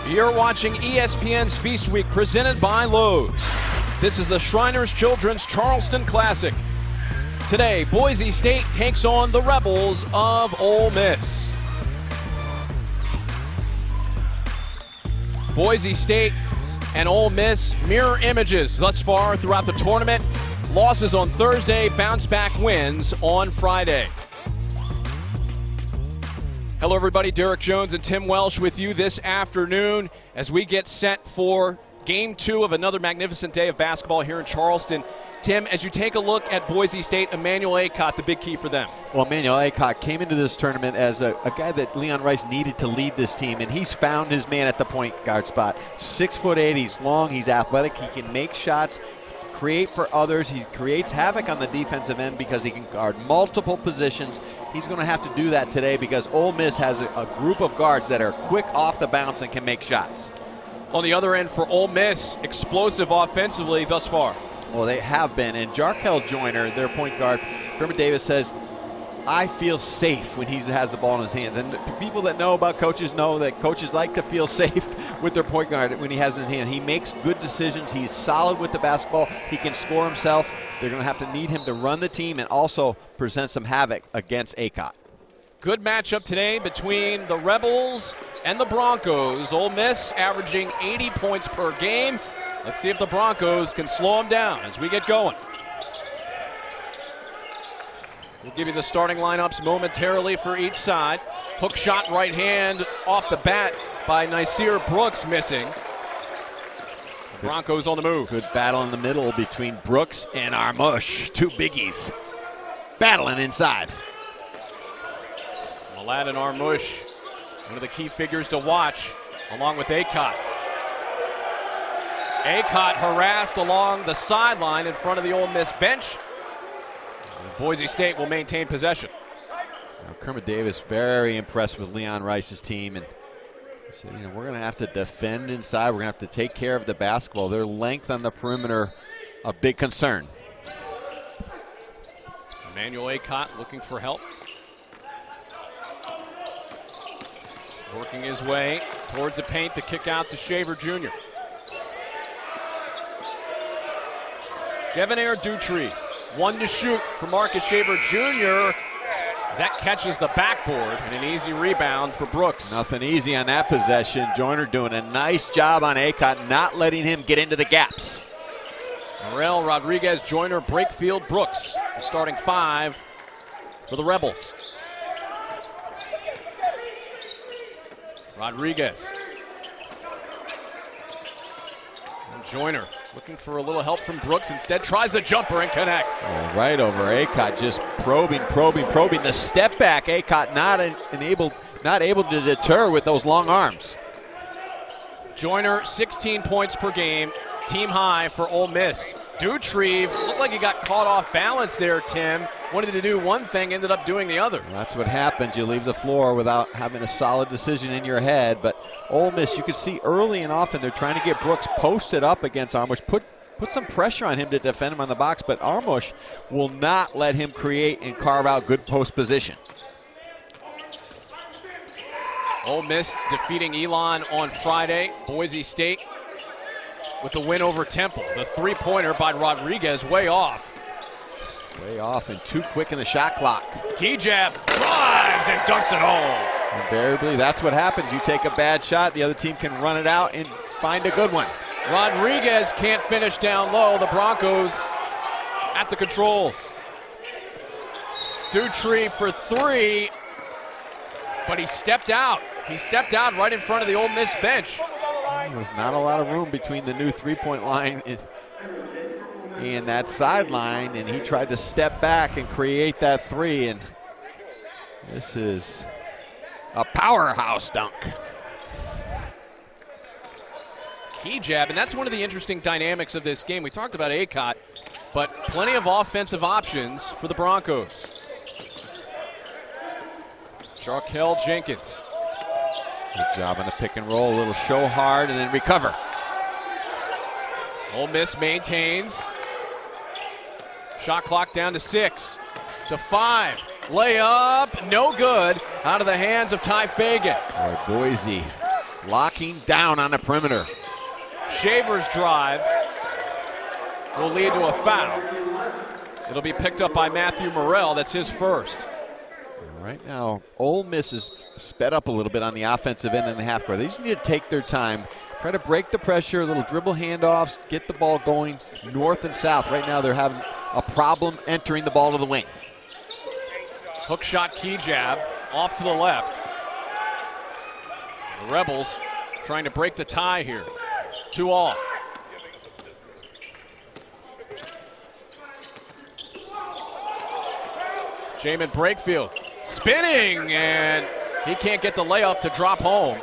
You're watching ESPN's Feast Week presented by Lowe's. This is the Shriners Children's Charleston Classic. Today, Boise State takes on the Rebels of Ole Miss. Boise State and Ole Miss mirror images thus far throughout the tournament. Losses on Thursday, bounce-back wins on Friday. Hello, everybody. Derek Jones and Tim Welsh with you this afternoon as we get set for Game 2 of another magnificent day of basketball here in Charleston. Tim, as you take a look at Boise State, Emmanuel Aycott, the big key for them. Well, Emmanuel Aycott came into this tournament as a guy that Leon Rice needed to lead this team, and he's found his man at the point guard spot. 6'8", he's long, he's athletic, he can make shots, create for others. He creates havoc on the defensive end because he can guard multiple positions. He's going to have to do that today because Ole Miss has a group of guards that are quick off the bounce and can make shots. On the other end for Ole Miss, explosive offensively thus far. Well, they have been, and Jarkel Joyner, their point guard, Kermit Davis says, I feel safe when he has the ball in his hands. And people that know about coaches know that coaches like to feel safe with their point guard when he has it in his hand. He makes good decisions. He's solid with the basketball. He can score himself. They're going to have to need him to run the team and also present some havoc against Aycott. Good matchup today between the Rebels and the Broncos. Ole Miss averaging 80 points per game. Let's see if the Broncos can slow them down as we get going. We'll give you the starting lineups momentarily for each side. Hook shot right hand off the bat by Nasir Brooks missing. The Broncos on the move. Good battle in the middle between Brooks and Armush. Two biggies battling inside. Malad and Armush, one of the key figures to watch, along with Aycott. Aycott harassed along the sideline in front of the Ole Miss bench. Boise State will maintain possession. Kermit Davis very impressed with Leon Rice's team, and said, we're going to have to defend inside. We're going to have to take care of the basketball. Their length on the perimeter, a big concern. Emmanuel Aycott looking for help. Working his way towards the paint to kick out to Shaver Jr. Devonair Dutry, one to shoot for Marcus Shaver Jr. That catches the backboard and an easy rebound for Brooks. Nothing easy on that possession. Joyner doing a nice job on Aycott, not letting him get into the gaps. Morrell, Rodriguez, Joyner, Brakefield, Brooks, the starting five for the Rebels. Rodriguez. And Joyner looking for a little help from Brooks. Instead tries a jumper and connects. Right over Aycott, just probing. The step back, Aycott not able to deter with those long arms. Joyner, 16 points per game, team high for Ole Miss. Dutry looked like he got caught off balance there, Tim. Wanted to do one thing, ended up doing the other. Well, that's what happens. You leave the floor without having a solid decision in your head. But Ole Miss, you can see early and often they're trying to get Brooks posted up against Armush. Put some pressure on him to defend him on the box, but Armush will not let him create and carve out good post position. Ole Miss defeating Elon on Friday. Boise State with the win over Temple. The three-pointer by Rodriguez way off. Way off and too quick in the shot clock. Key jab, drives and dunks it home. Invariably, that's what happens. You take a bad shot, the other team can run it out and find a good one. Rodriguez can't finish down low. The Broncos at the controls. Dutry for three, but he stepped out. He stepped out right in front of the Ole Miss bench. There was not a lot of room between the new three-point line and that sideline, and he tried to step back and create that three, and this is a powerhouse dunk. Key jab, and that's one of the interesting dynamics of this game. We talked about Aycott, but plenty of offensive options for the Broncos. Jarkel Jenkins. Good job on the pick and roll, a little show hard and then recover. Ole Miss maintains. Shot clock down to 6, to 5. Layup, no good. Out of the hands of Ty Fagan. Boy, Boise locking down on the perimeter. Shaver's drive will lead to a foul. It'll be picked up by Matthew Morrell. That's his first. Right now, Ole Miss is sped up a little bit on the offensive end in the half court. They just need to take their time, try to break the pressure, a little dribble handoffs, get the ball going north and south. Right now they're having a problem entering the ball to the wing. Hook shot, key jab, off to the left. The Rebels trying to break the tie here. 2 all. Jamin Brakefield spinning, and he can't get the layup to drop home.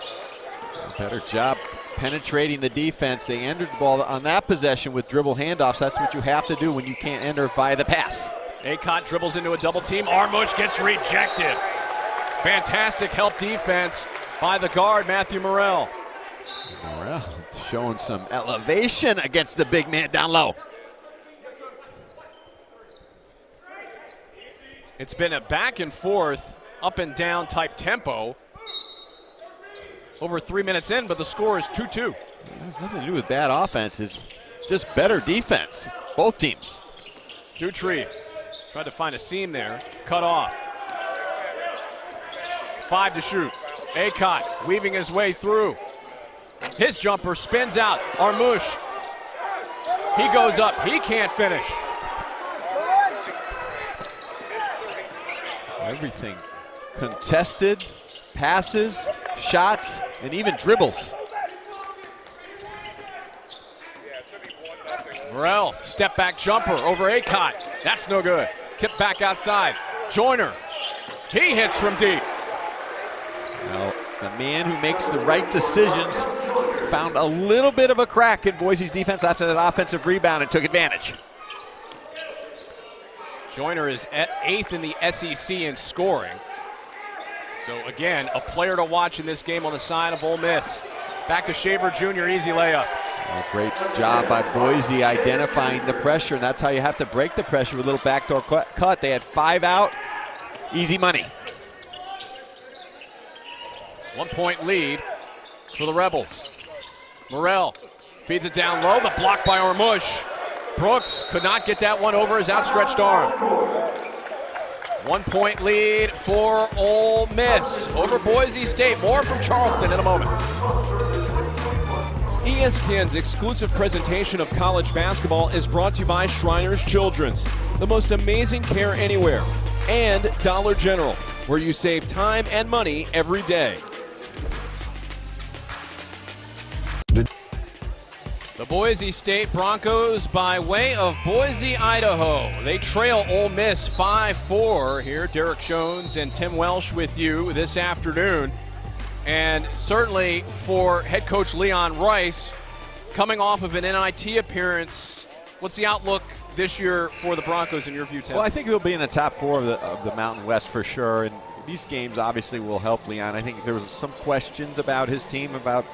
Better job penetrating the defense. They entered the ball on that possession with dribble handoffs. That's what you have to do when you can't enter via the pass. Acott dribbles into a double team. Armush gets rejected. Fantastic help defense by the guard, Matthew Morrell. Morrell showing some elevation against the big man down low. It's been a back and forth, up and down type tempo. Over 3 minutes in, but the score is 2-2. It has nothing to do with bad offense. It's just better defense, both teams. Dutry tried to find a seam there, cut off. 5 to shoot. Acott weaving his way through. His jumper spins out. Armush, he goes up, he can't finish. Everything contested, passes, shots, and even dribbles. Morrell, step back jumper over Acott. That's no good. Tip back outside. Joyner, he hits from deep. Well, the man who makes the right decisions found a little bit of a crack in Boise's defense after that offensive rebound and took advantage. Joyner is at 8th in the SEC in scoring. So again, a player to watch in this game on the side of Ole Miss. Back to Shaver Jr., easy layup. Well, great job by Boise identifying the pressure, and that's how you have to break the pressure with a little backdoor cut. They had 5 out, easy money. 1 point lead for the Rebels. Morrell feeds it down low, the block by Armush. Brooks could not get that one over his outstretched arm. 1 point lead for Ole Miss over Boise State. More from Charleston in a moment. ESPN's exclusive presentation of college basketball is brought to you by Shriners Children's, the most amazing care anywhere, and Dollar General, where you save time and money every day. The Boise State Broncos by way of Boise, Idaho. They trail Ole Miss 5-4 here. Derek Jones and Tim Welsh with you this afternoon. And certainly for head coach Leon Rice, coming off of an NIT appearance, what's the outlook this year for the Broncos in your view, Tim? Well, I think they'll be in the top 4 of the Mountain West for sure. And these games obviously will help Leon. I think there was some questions about his team, about,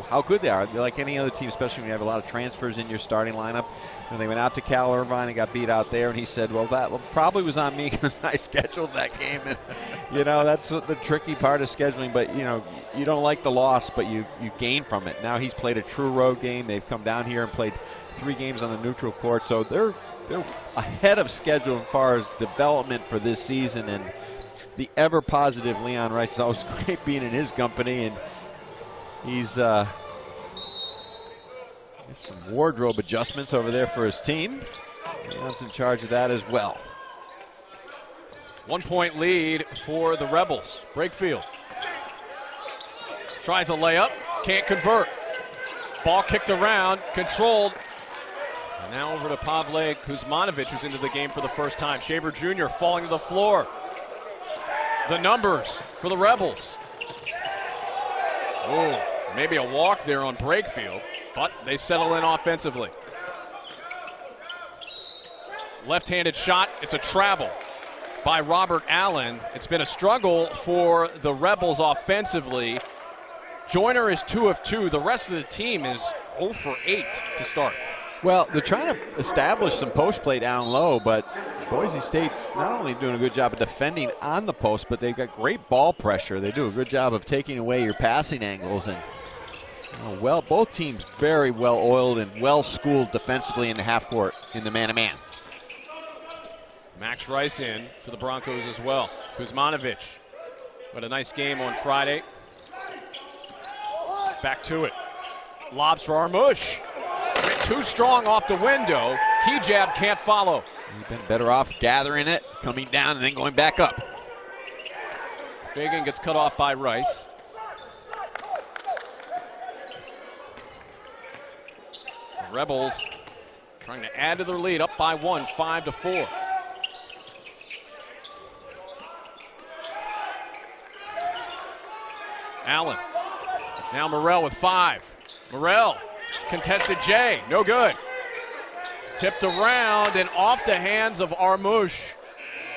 how good they are. They're like any other team, especially when you have a lot of transfers in your starting lineup. And they went out to Cal Irvine and got beat out there, and he said, well, that probably was on me because I scheduled that game. And, that's the tricky part of scheduling. But, you don't like the loss, but you gain from it. Now he's played a true road game. They've come down here and played 3 games on the neutral court. So they're ahead of schedule as far as development for this season. And the ever-positive Leon Rice is always great being in his company. And he's some wardrobe adjustments over there for his team. Leon's in charge of that as well. 1 point lead for the Rebels. Brakefield tries a layup, can't convert. Ball kicked around, controlled. And now over to Pavle Kuzmanovic, who's into the game for the first time. Shaver Jr. falling to the floor. The numbers for the Rebels. Oh, maybe a walk there on Brakefield, but they settle in offensively. Left-handed shot, it's a travel by Robert Allen. It's been a struggle for the Rebels offensively. Joyner is 2 of 2. The rest of the team is 0 for 8 to start. Well, they're trying to establish some post play down low, but Boise State's not only doing a good job of defending on the post, but they've got great ball pressure. They do a good job of taking away your passing angles, and Well, both teams very well oiled and well schooled defensively in the half court in the man-to-man. Max Rice in for the Broncos as well. Kuzmanovic, what a nice game on Friday. Back to it. Lobs for Armush. Too strong off the window. Key jab can't follow. He's been better off gathering it, coming down, and then going back up. Fagan gets cut off by Rice. The Rebels trying to add to their lead, up by one, 5-4. Allen. Now Morrell with 5. Morrell, contested J, no good. Tipped around and off the hands of Armush.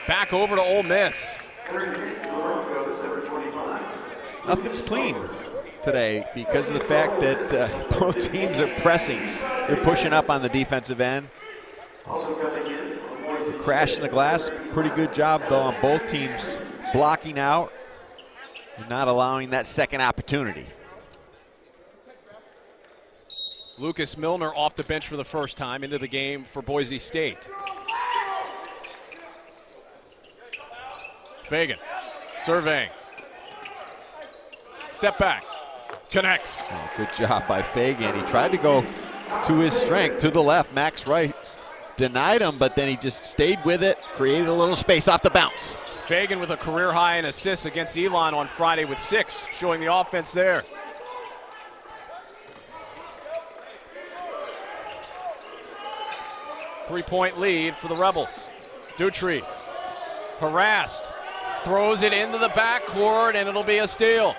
Back over to Ole Miss. Nothing's clean today because of the fact that both teams are pressing. They're pushing up on the defensive end. Crashing the glass, pretty good job though on both teams blocking out and not allowing that second opportunity. Lucas Milner off the bench for the first time into the game for Boise State. Fagan surveying. Step back. Connects. Oh, good job by Fagan. He tried to go to his strength, to the left. Max Rice denied him, but then he just stayed with it, created a little space off the bounce. Fagan with a career high in assists against Elon on Friday with 6, showing the offense there. Three-point lead for the Rebels. Dutry harassed, throws it into the backcourt, and it'll be a steal.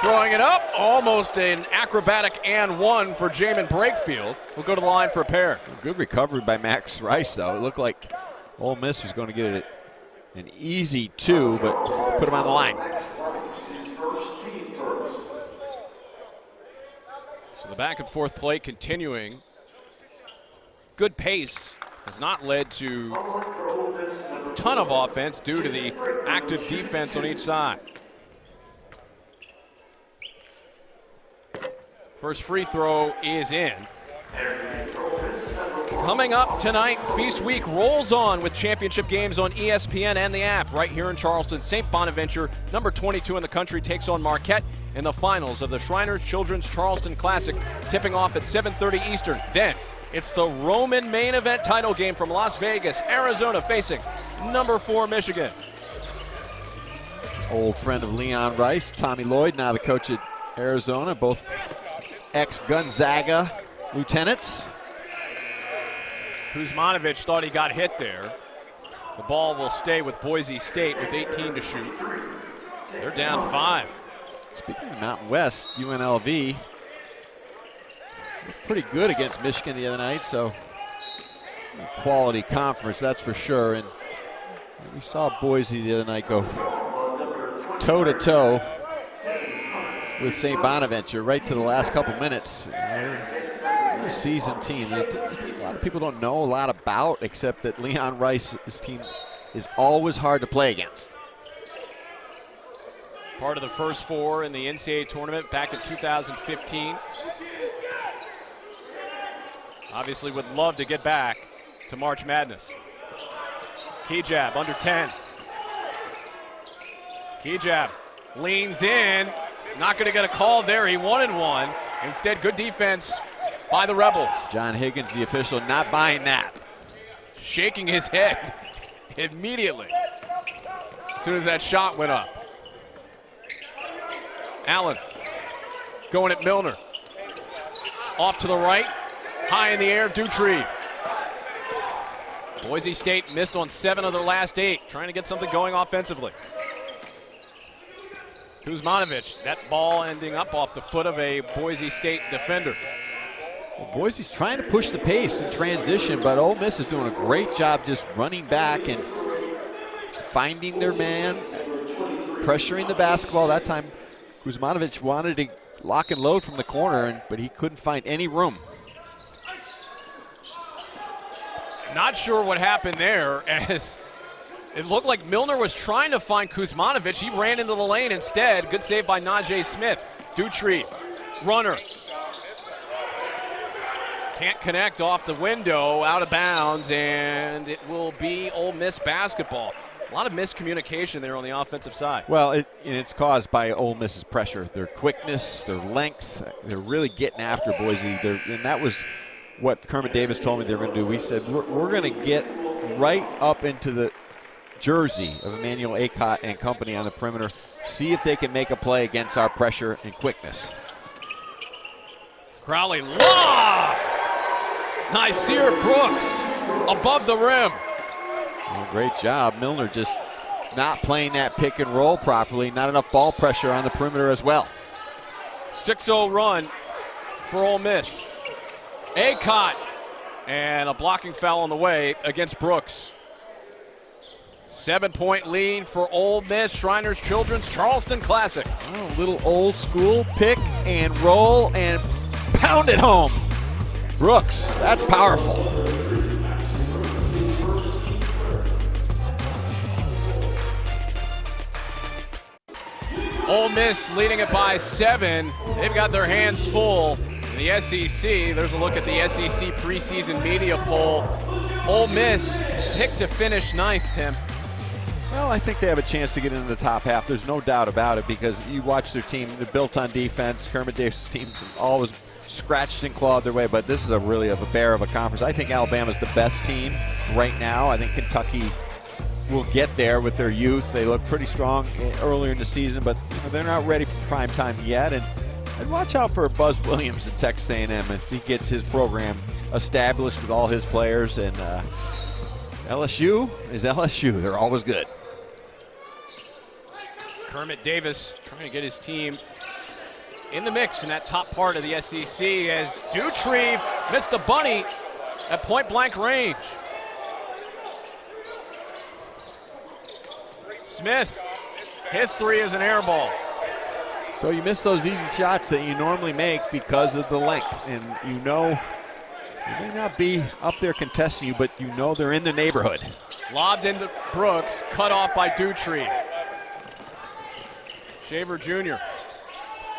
Throwing it up, almost an acrobatic and one for Jamin Brakefield. We'll go to the line for a pair. Good recovery by Max Rice, though. It looked like Ole Miss was going to get it an easy 2, but put him on the line. So the back and forth play continuing. Good pace has not led to a ton of offense due to the active defense on each side. First free throw is in. Coming up tonight, Feast Week rolls on with championship games on ESPN and the app right here in Charleston. St. Bonaventure, number 22 in the country, takes on Marquette in the finals of the Shriners Children's Charleston Classic, tipping off at 7:30 Eastern. Then it's the Roman main event title game from Las Vegas, Arizona, facing number 4 Michigan. Old friend of Leon Rice, Tommy Lloyd, now the coach at Arizona, both ex-Gonzaga lieutenants. Kuzmanovic thought he got hit there. The ball will stay with Boise State with 18 to shoot. They're down 5. Speaking of Mountain West, UNLV looked pretty good against Michigan the other night, so quality conference, that's for sure. And we saw Boise the other night go toe-to-toe with St. Bonaventure right to the last couple minutes. They're a seasoned team. A lot of people don't know a lot about, except that Leon Rice's team is always hard to play against. Part of the first 4 in the NCAA tournament back in 2015. Obviously would love to get back to March Madness. Key jab, under 10. Key jab, leans in. Not going to get a call there. He wanted one. Instead, good defense by the Rebels. John Higgins, the official, not buying that. Shaking his head immediately as soon as that shot went up. Allen going at Milner. Off to the right. High in the air, Dutry. Boise State missed on 7 of their last 8, trying to get something going offensively. Kuzmanovic, that ball ending up off the foot of a Boise State defender. Well, Boise's trying to push the pace in transition, but Ole Miss is doing a great job just running back and finding their man, pressuring the basketball. That time, Kuzmanovic wanted to lock and load from the corner, but he couldn't find any room. Not sure what happened there, as it looked like Milner was trying to find Kuzmanovic. He ran into the lane instead. Good save by Najee Smith. Dutry Runner. Can't connect off the window, out of bounds, and it will be Ole Miss basketball. A lot of miscommunication there on the offensive side. Well, it's caused by Ole Miss's pressure. Their quickness, their length, they're really getting after Boise. And that was what Kermit Davis told me they were going to do. We said, we're going to get right up into the jersey of Emmanuel Acott and company on the perimeter, see if they can make a play against our pressure and quickness. Crowley, lob! Nasir Brooks above the rim. Well, great job. Milner just not playing that pick and roll properly. Not enough ball pressure on the perimeter as well. 6-0 run for Ole Miss. Acott, and a blocking foul on the way against Brooks. 7-point lead for Ole Miss. Shriners Children's Charleston Classic. Oh, a little old school pick and roll and pound it home. Brooks, that's powerful. Ole Miss leading it by 7. They've got their hands full in the SEC. There's a look at the SEC preseason media poll. Ole Miss picked to finish 9th, Tim. Well, I think they have a chance to get into the top half. There's no doubt about it because you watch their team. They're built on defense. Kermit Davis' teams always scratched and clawed their way, but this is really a bear of a conference. I think Alabama's the best team right now. I think Kentucky will get there with their youth. They look pretty strong earlier in the season, but they're not ready for prime time yet. And watch out for Buzz Williams at Texas A&M as he gets his program established with all his players. And LSU is LSU. They're always good. Kermit Davis trying to get his team in the mix in that top part of the SEC as Dutrieve missed the bunny at point-blank range. Smith, his three is an air ball. So you miss those easy shots that you normally make because of the length. And you know they may not be up there contesting you, but you know they're in the neighborhood. Lobbed into Brooks, cut off by Dutrieve. Shaver Jr.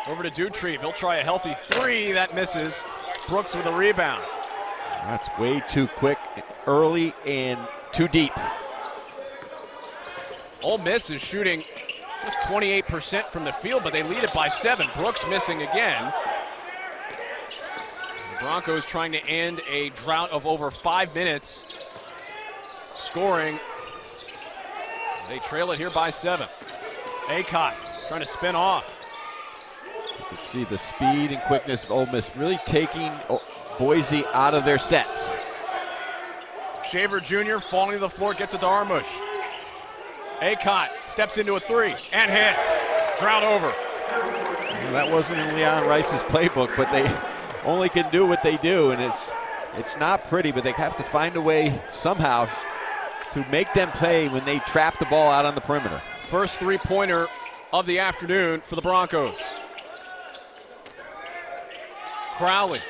over to Dutrieve. He'll try a healthy three. That misses. Brooks with a rebound. That's way too quick, early, and too deep. Ole Miss is shooting just 28% from the field, but they lead it by 7. Brooks missing again. The Broncos trying to end a drought of over 5 minutes scoring. They trail it here by 7. Acott trying to spin off. You can see the speed and quickness of Ole Miss really taking Boise out of their sets. Shaver Jr. falling to the floor, gets it to Armush. Acott steps into a three and hits. Drought over. Well, that wasn't in Leon Rice's playbook, but they only can do what they do, and it's not pretty, but they have to find a way somehow to make them play when they trap the ball out on the perimeter. First three-pointer of the afternoon for the Broncos. Crowley.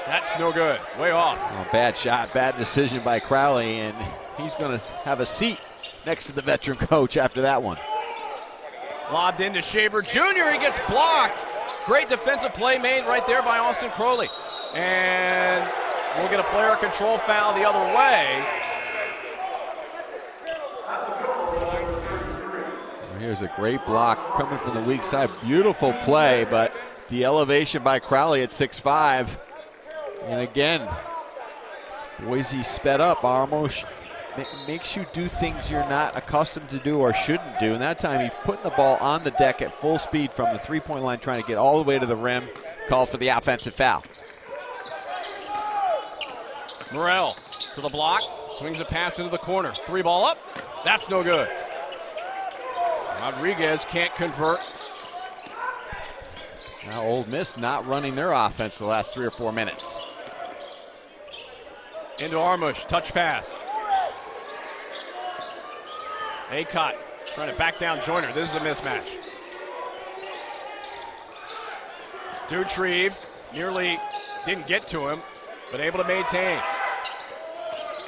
That's no good. Way off. Oh, bad shot, bad decision by Crowley, and he's going to have a seat next to the veteran coach after that one. Lobbed into Shaver Jr. He gets blocked. Great defensive play made right there by Austin Crowley. And we'll get a player control foul the other way. Here's a great block coming from the weak side. Beautiful play, but the elevation by Crowley at 6'5". And again, Boise sped up. Almost makes you do things you're not accustomed to do or shouldn't do. And that time he's putting the ball on the deck at full speed from the three-point line, trying to get all the way to the rim. Called for the offensive foul. Morrell to the block, swings a pass into the corner. Three ball up, that's no good. Rodriguez can't convert. Now Ole Miss not running their offense the last 3 or 4 minutes. Into Armush, touch pass. Acott trying to back down Joyner. This is a mismatch. Dutrieve nearly didn't get to him, but able to maintain.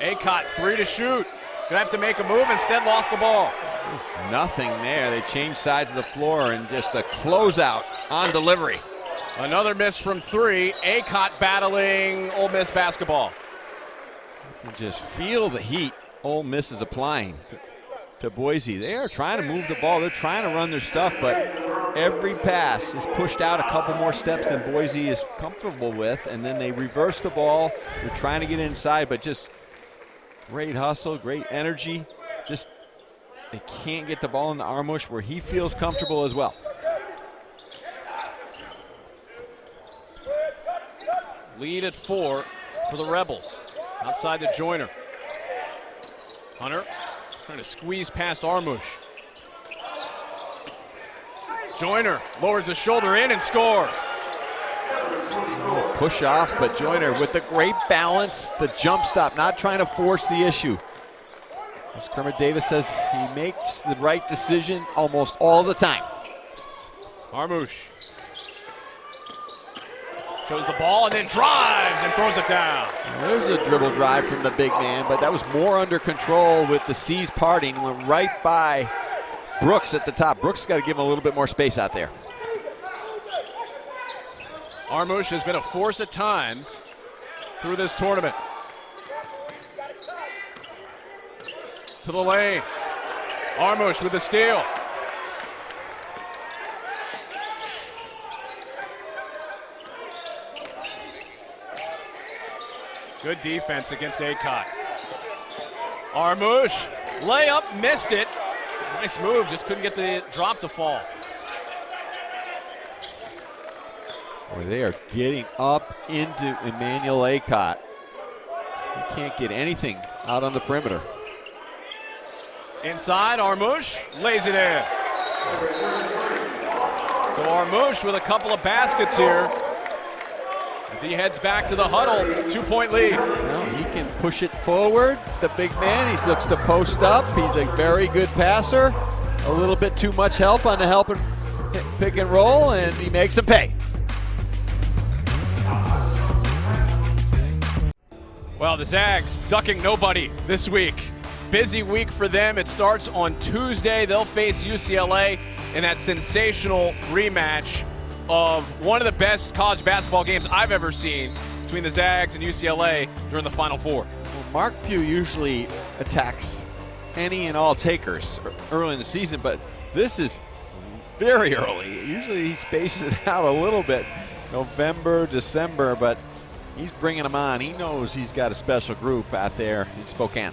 Acott, three to shoot. Gonna have to make a move, instead lost the ball. There's nothing there. They changed sides of the floor and just a closeout on delivery. Another miss from 3. Acott battling Ole Miss basketball. You can just feel the heat Ole Miss is applying to Boise. They are trying to move the ball. They're trying to run their stuff, but every pass is pushed out a couple more steps than Boise is comfortable with, and then they reverse the ball. They're trying to get inside, but just great hustle, great energy. Just they can't get the ball in the Armush where he feels comfortable as well. Lead at 4 for the Rebels. Outside to Joyner. Hunter trying to squeeze past Armush. Joyner lowers the shoulder in and scores. Push off, but Joyner with the great balance, the jump stop, not trying to force the issue. As Kermit Davis says, he makes the right decision almost all the time. Armush shows the ball and then drives and throws it down. There's a dribble drive from the big man, but that was more under control with the C's parting. Went right by Brooks at the top. Brooks got to give him a little bit more space out there. Armush has been a force at times through this tournament. To the lane. Armush with the steal. Good defense against Acott. Armush, layup, missed it. Nice move, just couldn't get the drop to fall. Boy, they are getting up into Emmanuel Acott. He can't get anything out on the perimeter. Inside, Armush lays it in. So Armush with a couple of baskets here as he heads back to the huddle. 2-point lead. Well, he can push it forward. The big man, he looks to post up. He's a very good passer. A little bit too much help on the help and pick and roll, and he makes him pay. Well, the Zags ducking nobody this week. Busy week for them. It starts on Tuesday. They'll face UCLA in that sensational rematch of one of the best college basketball games I've ever seen between the Zags and UCLA during the Final Four. Well, Mark Few usually attacks any and all takers early in the season, but this is very early. Usually he spaces it out a little bit, November, December, but he's bringing them on. He knows he's got a special group out there in Spokane.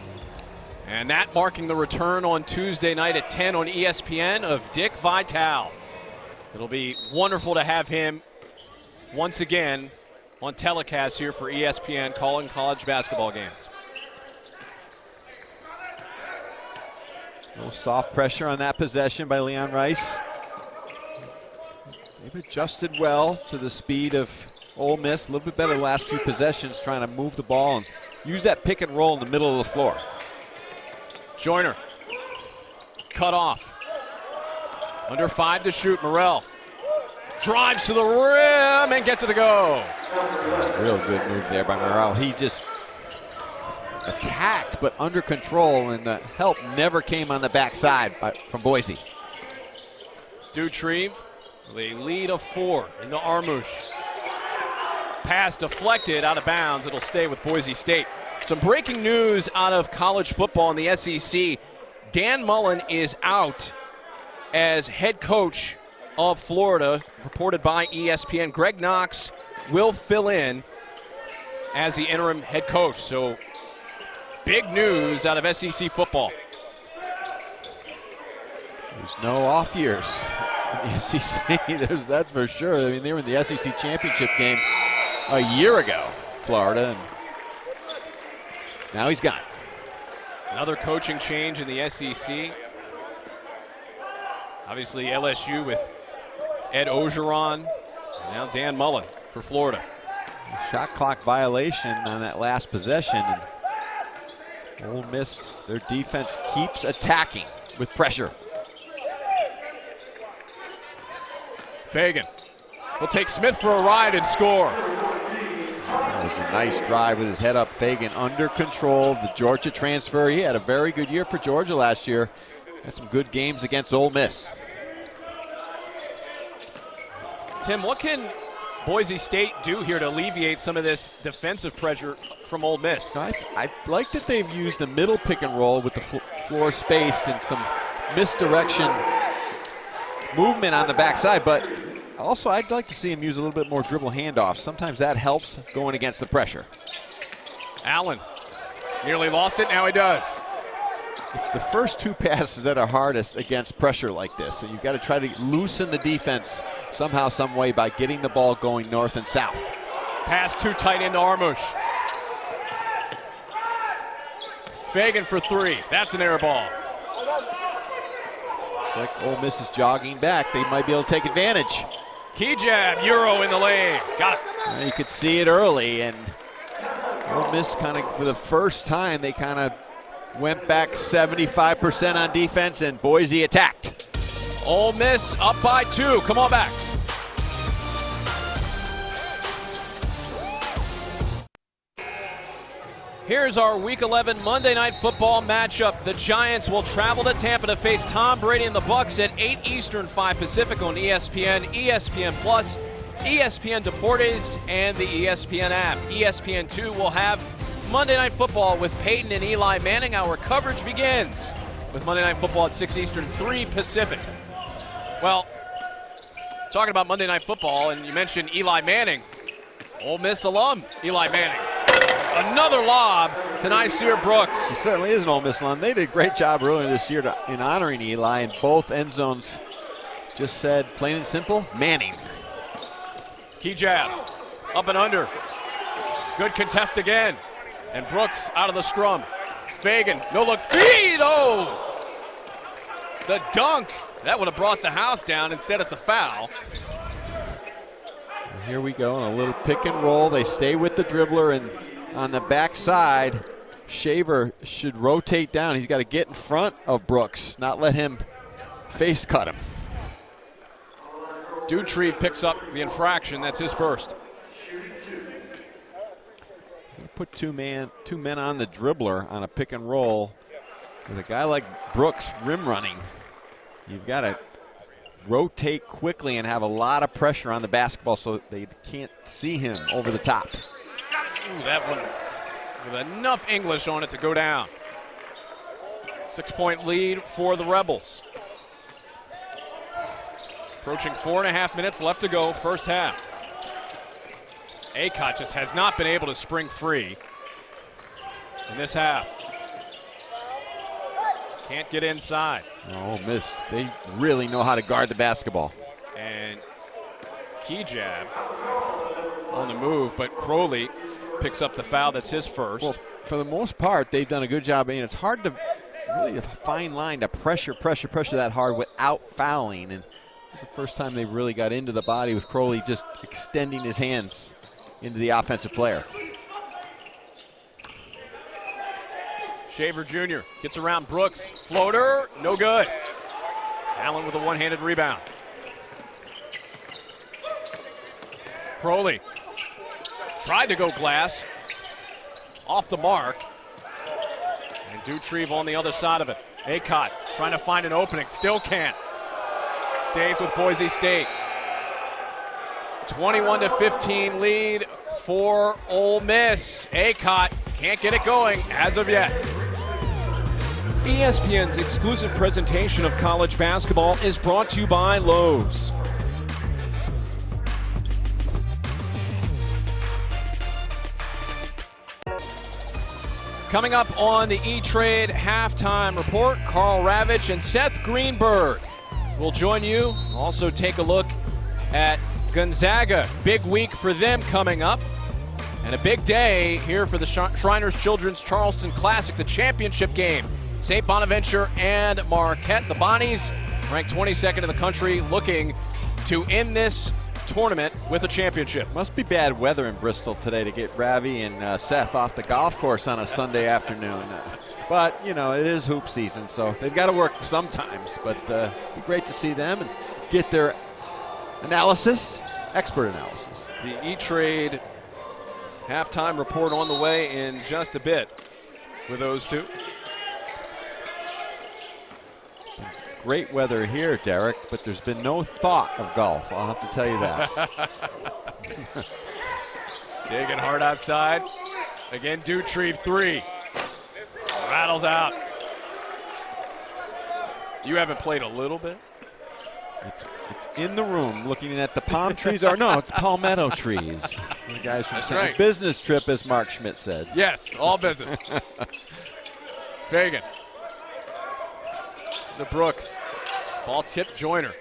And that marking the return on Tuesday night at 10 on ESPN of Dick Vitale. It'll be wonderful to have him once again on telecast here for ESPN calling college basketball games. A little soft pressure on that possession by Leon Rice. They've adjusted well to the speed of Ole Miss. A little bit better the last few possessions, trying to move the ball and use that pick and roll in the middle of the floor. Joyner, cut off. Under 5 to shoot, Morrell. Drives to the rim and gets it to go. Real good move there by Morrell. He just attacked, but under control, and the help never came on the backside from Boise. Dutrieve with a lead of 4 in the Armush. Pass deflected out of bounds. It'll stay with Boise State. Some breaking news out of college football in the SEC. Dan Mullen is out as head coach of Florida, reported by ESPN. Greg Knox will fill in as the interim head coach. So big news out of SEC football. There's no off years in the SEC, that's for sure. I mean, they were in the SEC championship game a year ago, Florida, and now he's gone. Another coaching change in the SEC. Obviously LSU with Ed Ogeron, and now Dan Mullen for Florida. Shot clock violation on that last possession, and Ole Miss, their defense keeps attacking with pressure. Fagan will take Smith for a ride and score. That was a nice drive with his head up. Fagan under control. The Georgia transfer. He had a very good year for Georgia last year. Had some good games against Ole Miss. Tim, what can Boise State do here to alleviate some of this defensive pressure from Ole Miss? I like that they've used the middle pick and roll with the floor spaced and some misdirection movement on the backside, but also I'd like to see him use a little bit more dribble handoffs. Sometimes that helps going against the pressure. Allen nearly lost it, now he does. It's the first two passes that are hardest against pressure like this. So you've got to try to loosen the defense somehow, some way by getting the ball going north and south. Pass too tight into Armush. Fagan for three. That's an air ball. It's like Ole Miss is jogging back. They might be able to take advantage. Key jab, Euro in the lane. Got it. And you could see it early, and Ole Miss kind of, for the first time, they kind of went back 75% on defense, and Boise attacked. Ole Miss up by 2. Come on back. Here's our Week 11 Monday Night Football matchup. The Giants will travel to Tampa to face Tom Brady and the Bucs at 8 Eastern, 5 Pacific on ESPN, ESPN Plus, ESPN Deportes, and the ESPN app. ESPN2 will have Monday Night Football with Peyton and Eli Manning. Our coverage begins with Monday Night Football at 6 Eastern, 3 Pacific. Well, talking about Monday Night Football, and you mentioned Eli Manning, Ole Miss alum Eli Manning. Another lob to Nasir Brooks. He certainly is an Ole Miss alum. They did a great job earlier this year in honoring Eli, and both end zones just said, plain and simple, Manning. Key jab, up and under. Good contest again. And Brooks out of the scrum. Fagan, no look, feed, oh! The dunk, that would have brought the house down. Instead, it's a foul. Here we go, a little pick and roll. They stay with the dribbler, and on the backside, Shaver should rotate down. He's got to get in front of Brooks, not let him face cut him. Dutrieve picks up the infraction. That's his first. Put two men on the dribbler on a pick and roll. With a guy like Brooks rim running, you've got to rotate quickly and have a lot of pressure on the basketball so they can't see him over the top. Ooh, that one with enough English on it to go down. 6-point lead for the Rebels. Approaching 4.5 minutes left to go, first half. Acott just has not been able to spring free in this half. Can't get inside. Oh, Miss, they really know how to guard the basketball. And key jab on the move, but Crowley picks up the foul. That's his first. Well, for the most part, they've done a good job. I mean, it's hard to really a fine line to pressure that hard without fouling. And it's the first time they've really got into the body with Crowley just extending his hands into the offensive player. Shaver Jr. gets around Brooks. Floater, no good. Allen with a one-handed rebound. Crowley tried to go glass. Off the mark. And Dutrieve on the other side of it. Acott trying to find an opening. Still can't. Stays with Boise State. 21-15 lead for Ole Miss. Acott can't get it going as of yet. ESPN's exclusive presentation of college basketball is brought to you by Lowe's. Coming up on the E-Trade halftime report, Carl Ravitch and Seth Greenberg will join you. Also take a look at Gonzaga. Big week for them coming up. And a big day here for the Shriners Children's Charleston Classic, the championship game. St. Bonaventure and Marquette. The Bonnies ranked 22nd in the country, looking to end this tournament with a championship. Must be bad weather in Bristol today to get Ravi and Seth off the golf course on a Sunday afternoon. But, you know, it is hoop season, so they've got to work sometimes. But it'd be great to see them and get their analysis, expert analysis. The E-Trade halftime report on the way in just a bit with those two. Great weather here, Derek, but there's been no thought of golf. I'll have to tell you that. Digging hard outside. Again, Dutrieve 3. Rattles out. You haven't played a little bit? It's in the room looking at the palm trees, or no, it's palmetto trees. The guys from right. Business trip, as Mark Schmidt said. Yes, all business. Fagan. To Brooks. Ball tipped Joyner.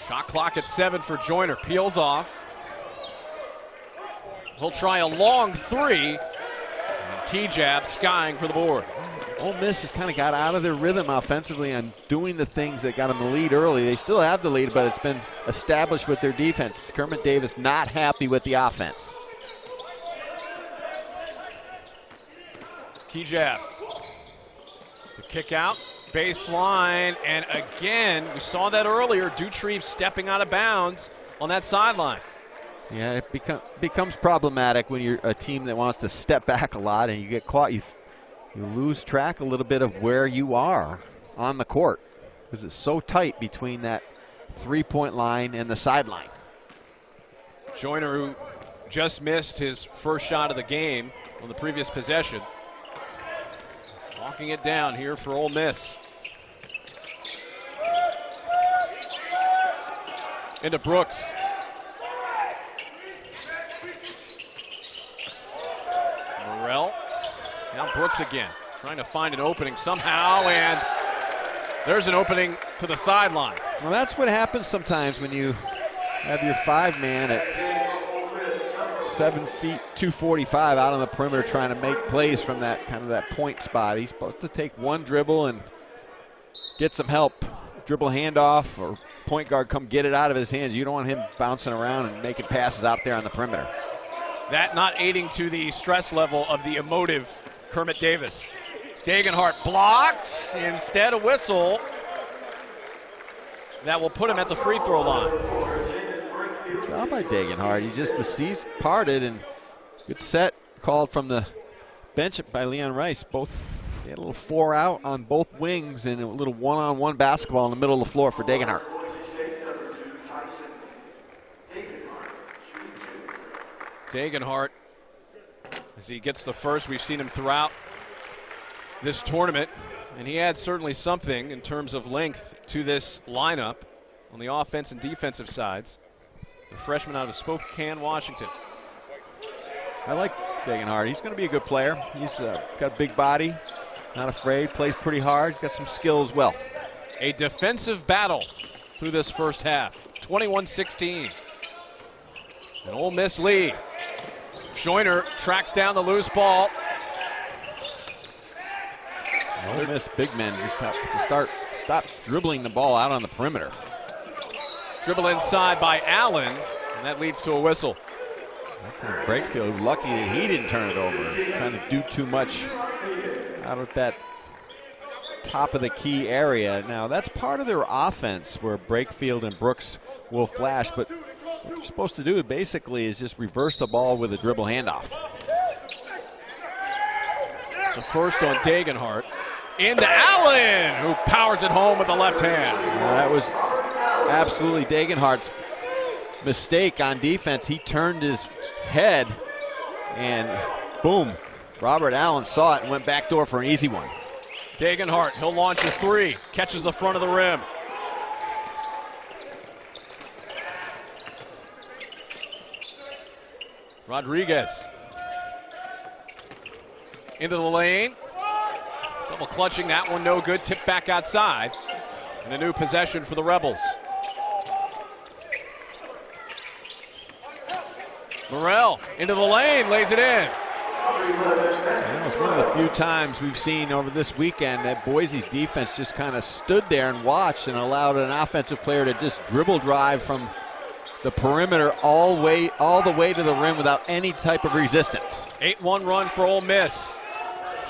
Shot clock at 7 for Joyner. Peels off. He'll try a long 3. And key jab skying for the board. Ole Miss has kind of got out of their rhythm offensively on doing the things that got them the lead early. They still have the lead, but it's been established with their defense. Kermit Davis not happy with the offense. Key jab. The kick out. Baseline. And again, we saw that earlier. Dutrieve stepping out of bounds on that sideline. Yeah, it becomes problematic when you're a team that wants to step back a lot and you get caught. You lose track a little bit of where you are on the court because it's so tight between that three-point line and the sideline. Joyner, who just missed his first shot of the game on the previous possession. Walking it down here for Ole Miss. Into Brooks. Morrell. Now Brooks again, trying to find an opening somehow, and there's an opening to the sideline. Well, that's what happens sometimes when you have your 5-man at 7 feet 245 out on the perimeter trying to make plays from that kind of that point spot. He's supposed to take one dribble and get some help. Dribble handoff or point guard come get it out of his hands. You don't want him bouncing around and making passes out there on the perimeter. That not aiding to the stress level of the emotive Kermit Davis. Degenhart blocked, instead a whistle. That will put him at the free throw line. Good job by Degenhart. He just, the seas parted and good set called from the bench by Leon Rice. Both, they had a little 4 out on both wings and a little one-on-one basketball in the middle of the floor for Degenhart. Degenhart, as he gets the first, we've seen him throughout this tournament, and he adds certainly something in terms of length to this lineup on the offense and defensive sides. The freshman out of Spokane, Washington. I like Degenhart. He's going to be a good player. He's got a big body, not afraid, plays pretty hard. He's got some skill as well. A defensive battle through this first half, 21-16. An Ole Miss lead. Joyner tracks down the loose ball. Ole Miss big men just have to stop dribbling the ball out on the perimeter. Dribble inside by Allen, and that leads to a whistle. That's a Brakefield. Lucky that he didn't turn it over. Trying to do too much out of that top of the key area. Now, that's part of their offense where Brakefield and Brooks will flash, but what they're supposed to do basically is just reverse the ball with a dribble handoff. So first on Degenhart. Into Allen, who powers it home with the left hand. That was absolutely Degenhart's mistake on defense. He turned his head and boom, Robert Allen saw it and went backdoor for an easy one. Degenhart, he'll launch a 3, catches the front of the rim. Rodriguez into the lane. Double clutching, that one no good. Tipped back outside. And a new possession for the Rebels. Morrell into the lane, lays it in. That was one of the few times we've seen over this weekend that Boise's defense just kind of stood there and watched and allowed an offensive player to just dribble drive from the perimeter all the way to the rim without any type of resistance. 8-1 run for Ole Miss.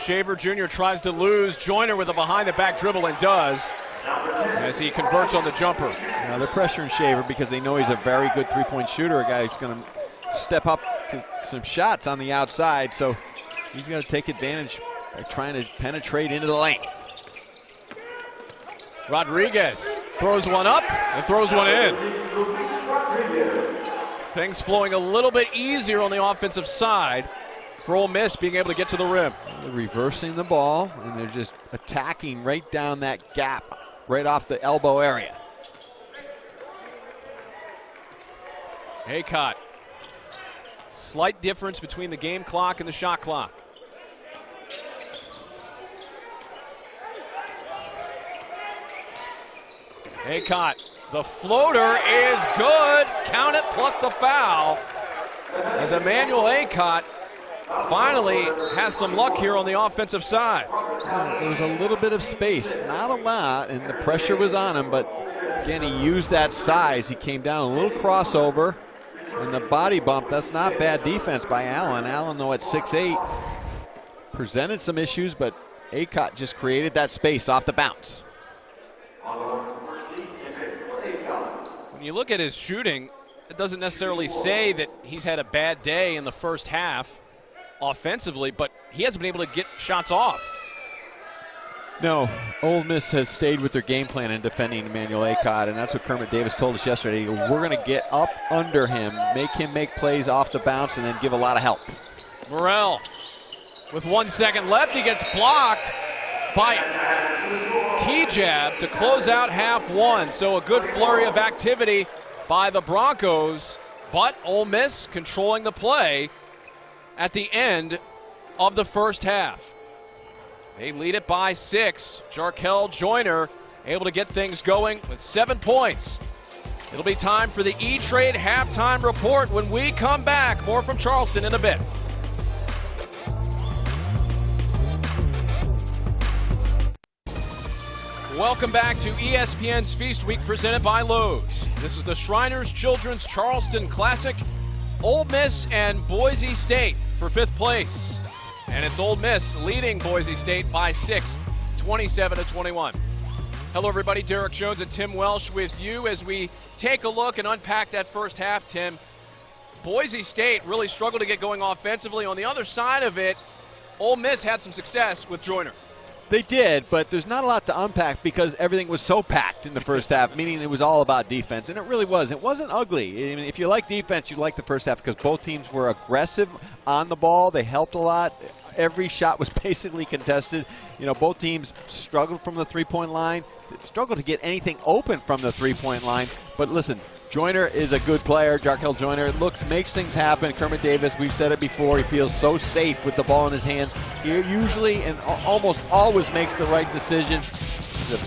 Shaver Jr. tries to lose. Joyner with a behind-the-back dribble and does as he converts on the jumper. Now they're pressuring Shaver because they know he's a very good three-point shooter, a guy who's going to step up to some shots on the outside, so he's going to take advantage by trying to penetrate into the lane. Rodriguez Throws one up and throws one in. Things flowing a little bit easier on the offensive side for Ole Miss being able to get to the rim. They're reversing the ball, and they're just attacking right down that gap, right off the elbow area. Aycott. Slight difference between the game clock and the shot clock. Aycott, the floater is good. Count it plus the foul. As Emmanuel Aycott finally has some luck here on the offensive side. There was a little bit of space, not a lot, and the pressure was on him, but again, he used that size. He came down a little crossover, and the body bump, that's not bad defense by Allen. Allen, though, at 6'8", presented some issues, but Aycott just created that space off the bounce. When you look at his shooting, it doesn't necessarily say that he's had a bad day in the first half offensively, but he hasn't been able to get shots off. No, Ole Miss has stayed with their game plan in defending Emmanuel Aycott, and that's what Kermit Davis told us yesterday. We're going to get up under him, make him make plays off the bounce, and then give a lot of help. Morrell, with 1 second left, he gets blocked by Kejab to close out half one. So a good flurry of activity by the Broncos, but Ole Miss controlling the play at the end of the first half. They lead it by 6. Jarkel Joyner able to get things going with 7 points. It'll be time for the E-Trade halftime report when we come back. More from Charleston in a bit. Welcome back to ESPN's Feast Week presented by Lowe's. This is the Shriners Children's Charleston Classic. Ole Miss and Boise State for 5th place. And it's Ole Miss leading Boise State by 6, 27-21. Hello, everybody. Derek Jones and Tim Welsh with you as we take a look and unpack that first half, Tim. Boise State really struggled to get going offensively. On the other side of it, Ole Miss had some success with Joyner. They did, but there's not a lot to unpack because everything was so packed in the first half, meaning it was all about defense, and it really was. It wasn't ugly. I mean, if you like defense, you like the first half because both teams were aggressive on the ball. They helped a lot. Every shot was basically contested. You know, both teams struggled from the three-point line, struggled to get anything open from the three-point line. But listen, Joyner is a good player. Jarkel Joyner makes things happen. Kermit Davis, we've said it before, he feels so safe with the ball in his hands. He usually and almost always makes the right decision. He's a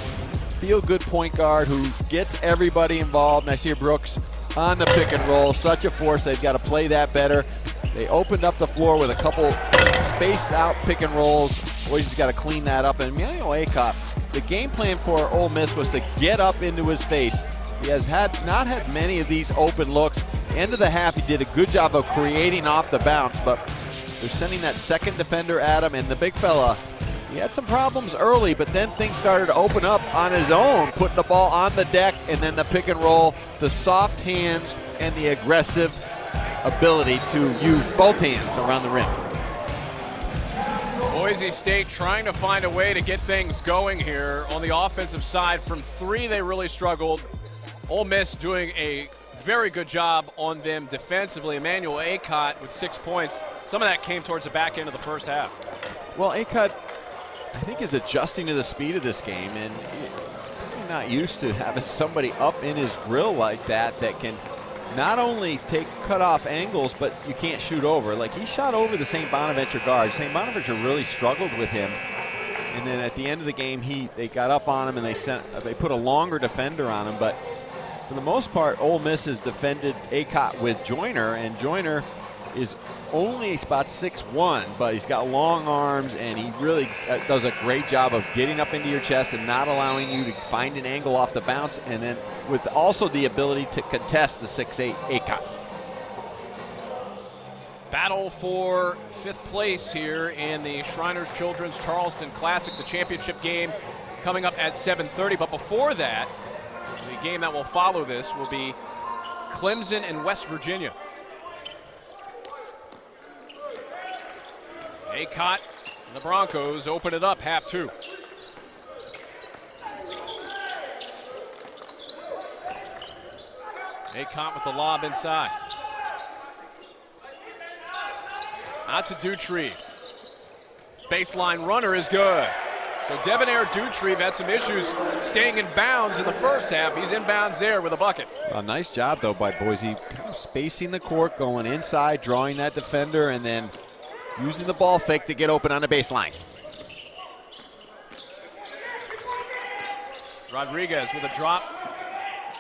feel-good point guard who gets everybody involved. And I see Brooks on the pick and roll. Such a force. They've got to play that better. They opened up the floor with a couple spaced out pick and rolls. Boise's got to clean that up. And Emmanuel Aycott, the game plan for Ole Miss was to get up into his face. He has not had many of these open looks. End of the half, he did a good job of creating off the bounce, but they're sending that second defender at him, and the big fella, he had some problems early, but then things started to open up on his own, putting the ball on the deck, and then the pick and roll, the soft hands, and the aggressive ability to use both hands around the rim. Boise State trying to find a way to get things going here on the offensive side. From 3, they really struggled. Ole Miss doing a very good job on them defensively. Emmanuel Aycott with 6 points. Some of that came towards the back end of the first half. Well, Aycott, I think, is adjusting to the speed of this game, and he's not used to having somebody up in his grill like that can not only cut off angles, but you can't shoot over. Like, he shot over the St. Bonaventure guard. St. Bonaventure really struggled with him. And then at the end of the game, they got up on him and they put a longer defender on him. But for the most part, Ole Miss has defended Aycott with Joyner, and Joyner is only about 6'1", but he's got long arms, and he really does a great job of getting up into your chest and not allowing you to find an angle off the bounce, and then with also the ability to contest the 6'8" Aycott. Battle for 5th place here in the Shriners Children's Charleston Classic, the championship game coming up at 7:30. But before that, the game that will follow this will be Clemson and West Virginia. Aycott and the Broncos open it up, half 2. Acott with the lob inside. Out to Dutrieve. Baseline runner is good. So Debonair Dutrieve had some issues staying in bounds in the first half. He's in bounds there with a bucket. A nice job, though, by Boise. Kind of spacing the court, going inside, drawing that defender, and then using the ball fake to get open on the baseline. Rodriguez with a drop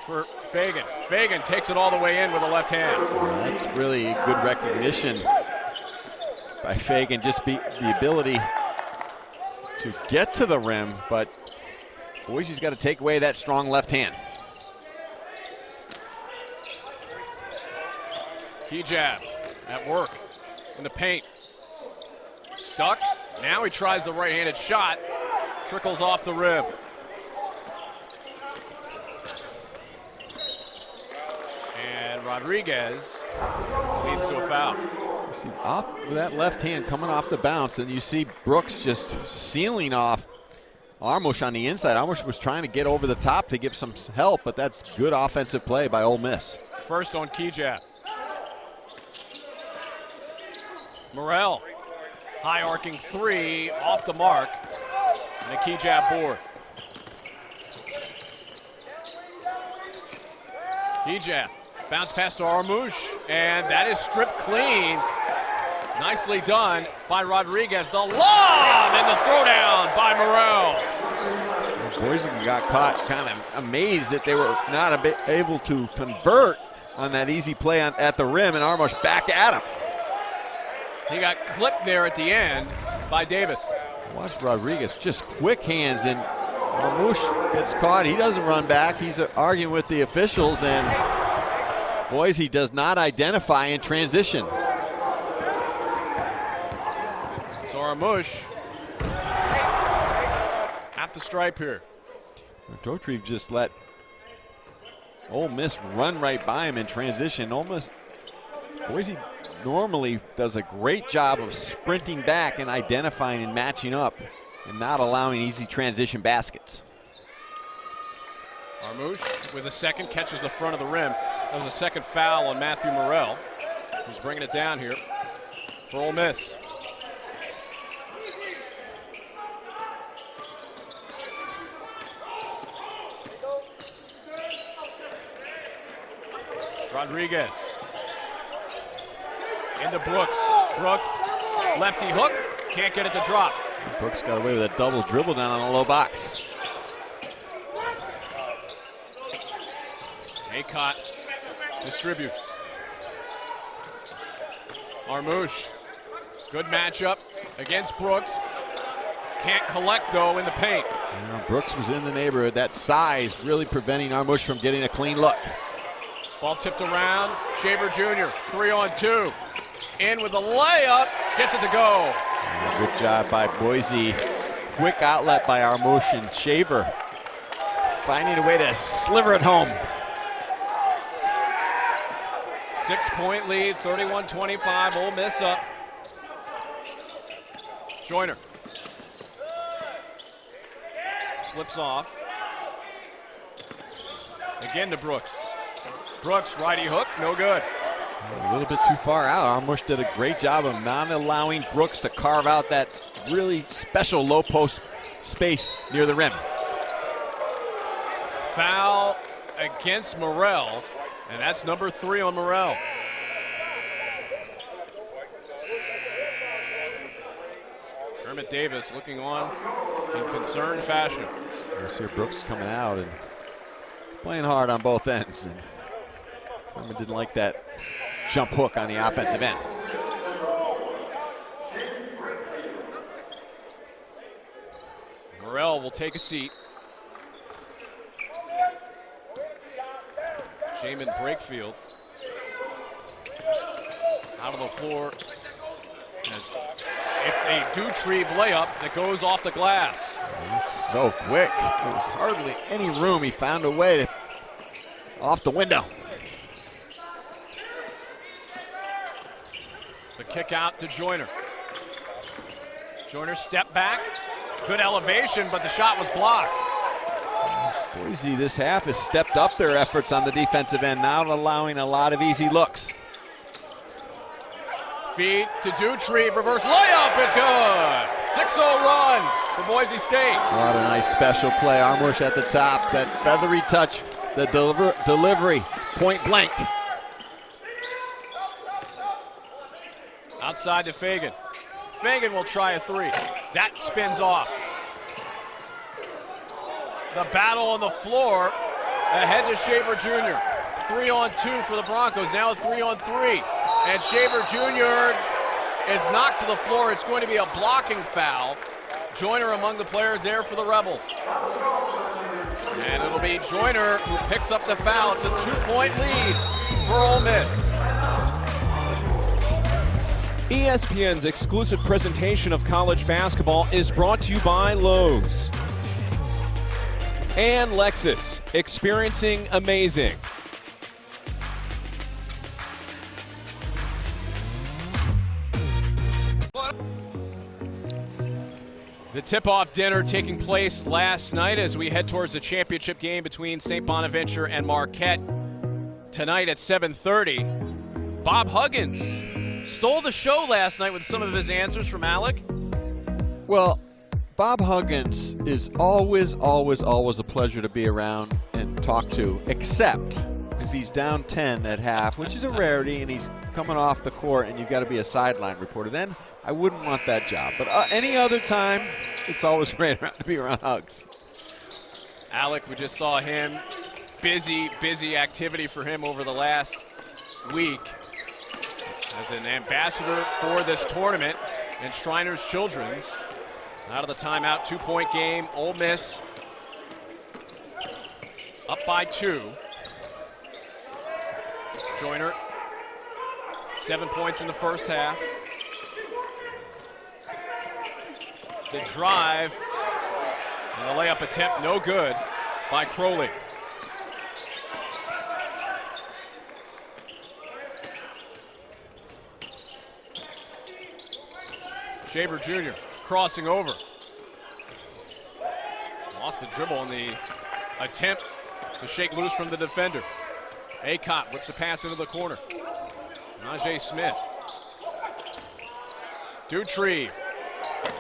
for Fagan. Fagan takes it all the way in with a left hand. That's really good recognition by Fagan. Just the ability to get to the rim, but Boise's got to take away that strong left hand. Key jab at work in the paint. Stuck. Now he tries the right-handed shot. Trickles off the rim. And Rodriguez leads to a foul. See, off with that left hand coming off the bounce, and you see Brooks just sealing off Armush on the inside. Armush was trying to get over the top to give some help, but that's good offensive play by Ole Miss. First on key jab. Morrell, high arcing three, off the mark, and a key jab board. Key jab, bounce pass to Armush, and that is stripped clean. Nicely done by Rodriguez. The lob and the throwdown by Morrell. Boise got caught kind of amazed that they were not able to convert on that easy play at the rim, and Armush back at him. He got clipped there at the end by Davis. Watch Rodriguez, just quick hands, and Armush gets caught. He doesn't run back. He's arguing with the officials, and Boise does not identify in transition. So Armush at the stripe here. Dutrieve just let Ole Miss run right by him in transition. Boise normally does a great job of sprinting back and identifying and matching up and not allowing easy transition baskets. Armush with a second, catches the front of the rim. That was a second foul on Matthew Morrell, who's bringing it down here for Ole Miss. Rodriguez into Brooks. Brooks, lefty hook, can't get it to drop. Brooks got away with a double dribble down on the low box. Acott distributes. Armush, good matchup against Brooks. Can't collect though in the paint. Brooks was in the neighborhood. That size really preventing Armush from getting a clean look. Ball tipped around. Shaver Jr., 3-on-2. In with a layup, gets it to go. Good job by Boise. Quick outlet by Armush, and Shaver finding a way to sliver it home. 6-point lead, 31-25, Ole Miss up. Joyner. Slips off. Again to Brooks. Brooks, righty hook, no good. A little bit too far out. Armush did a great job of not allowing Brooks to carve out that really special low post space near the rim. Foul against Morrell, and that's number 3 on Morrell. Kermit Davis looking on in concerned fashion. You see Brooks coming out and playing hard on both ends. And Kermit didn't like that jump hook on the offensive end. Morrell will take a seat. Jamin Brakefield out of the floor. It's a Dutrieve layup that goes off the glass. He's so quick. There was hardly any room. He found a way to off the window. The kick out to Joyner. Joyner step back. Good elevation, but the shot was blocked. Boise this half has stepped up their efforts on the defensive end, not allowing a lot of easy looks. Feed to Dutree, reverse layup is good. 6-0 run for Boise State. What a nice special play. Armush at the top, that feathery touch, the delivery, point blank. Outside to Fagan. Fagan will try a three. That spins off. The battle on the floor ahead to Shaver Jr. 3-on-2 for the Broncos, now a 3-on-3. And Shaver Jr. is knocked to the floor. It's going to be a blocking foul. Joyner among the players there for the Rebels. And it'll be Joyner who picks up the foul. It's a 2-point lead for Ole Miss. ESPN's exclusive presentation of college basketball is brought to you by Lowe's and Lexus, experiencing amazing. The tip-off dinner taking place last night as we head towards the championship game between St. Bonaventure and Marquette. Tonight at 7:30, Bob Huggins stole the show last night with some of his answers from Alec. Well, Bob Huggins is always a pleasure to be around and talk to, except if he's down 10 at half, which is a rarity, and he's coming off the court and you've got to be a sideline reporter. Then I wouldn't want that job. But any other time, it's always great to be around Hugs. Alec, we just saw him. Busy activity for him over the last week as an ambassador for this tournament and Shriners Children's. Out of the timeout, 2-point game. Ole Miss up by 2. Joyner, 7 points in the first half. The drive and the layup attempt no good by Crowley. Shaver Jr. crossing over. Lost the dribble on the attempt to shake loose from the defender. Acott whips the pass into the corner. Najee Smith. Dutree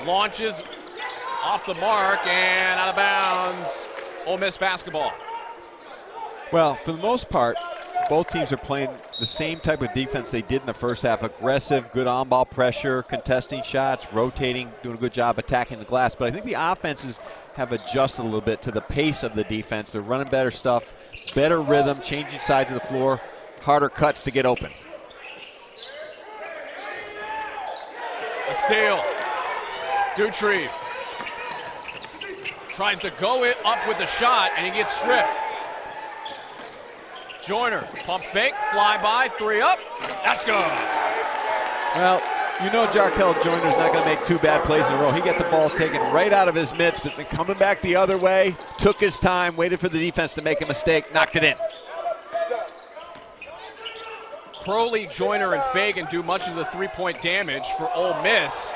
launches off the mark and out of bounds. Ole Miss basketball. Well, for the most part, both teams are playing the same type of defense they did in the first half. Aggressive, good on-ball pressure, contesting shots, rotating, doing a good job attacking the glass. But I think the offenses have adjusted a little bit to the pace of the defense. They're running better stuff, better rhythm, changing sides of the floor, harder cuts to get open. A steal. Dutree tries to go it up with the shot, and he gets stripped. Joyner, pump fake, fly by, 3 up. That's good. Well, you know Jarkel Joyner's not going to make 2 bad plays in a row. He got the ball taken right out of his mitts, but then coming back the other way, took his time, waited for the defense to make a mistake, knocked it in. Crowley, Joyner, and Fagan do much of the 3-point damage for Ole Miss.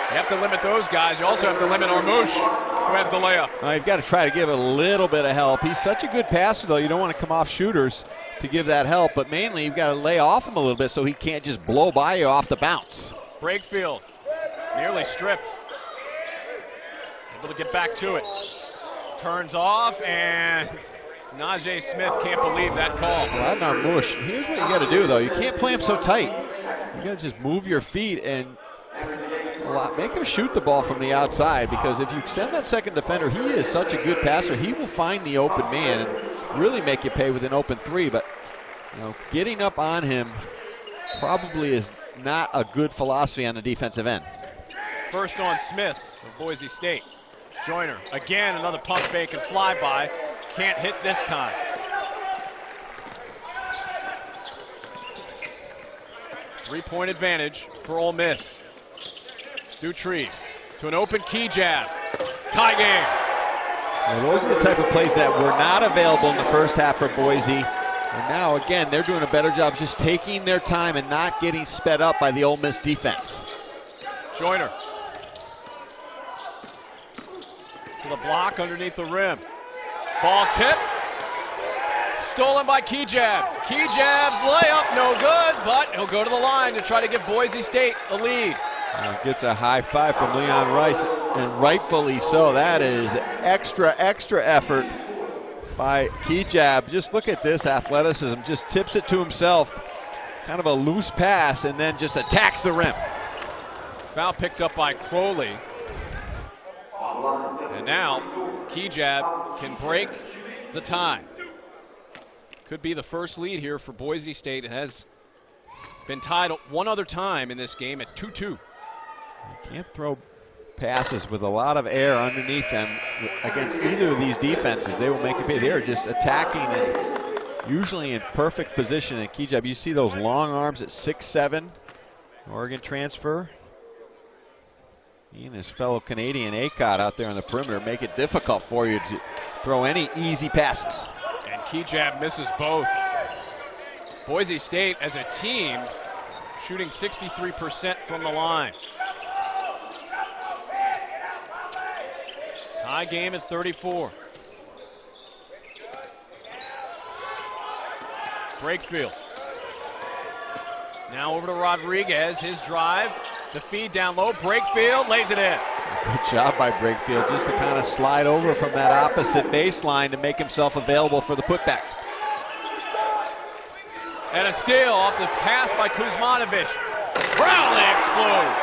You have to limit those guys. You also have to limit Armush, who has the layup. You've got to try to give it a little bit of help. He's such a good passer, though. You don't want to come off shooters to give that help, but mainly you've got to lay off him a little bit so he can't just blow by you off the bounce. Brakefield, nearly stripped. Able to get back to it. Turns off, and Najee Smith can't believe that call. Well, Armush, here's what you got to do, though. You can't play him so tight. You got to just move your feet and make him shoot the ball from the outside, because if you send that second defender, he is such a good passer. He will find the open man and really make you pay with an open 3. But getting up on him probably is not a good philosophy on the defensive end. First on Smith of Boise State. Joyner again, another pump fake and flyby. Can't hit this time. Three-point advantage for Ole Miss. Dutree to an open key jab. Tie game. Well, those are the type of plays that were not available in the first half for Boise. And now, again, they're doing a better job just taking their time and not getting sped up by the Ole Miss defense. Joyner to the block underneath the rim. Ball tip. Stolen by Kejab. Kejab's layup, no good, but he'll go to the line to try to give Boise State the lead. Gets a high five from Leon Rice, and rightfully so. That is extra effort by Kejab. Just look at this athleticism. Just tips it to himself. Kind of a loose pass, and then just attacks the rim. Foul picked up by Crowley. And now Kejab can break the tie. Could be the first lead here for Boise State. It has been tied one other time in this game at 2-2. You can't throw passes with a lot of air underneath them against either of these defenses. They will make it pay. They're just attacking and usually in perfect position. And Kejab, you see those long arms at 6'7", Oregon transfer. He and his fellow Canadian Acott out there on the perimeter make it difficult for you to throw any easy passes. And Kejab misses both. Boise State as a team shooting 63% from the line. Tie game at 34. Brakefield. Now over to Rodriguez, his drive, the feed down low, Brakefield lays it in. Good job by Brakefield just to kind of slide over from that opposite baseline to make himself available for the putback. And a steal off the pass by Kuzmanovic. Brownlee explodes.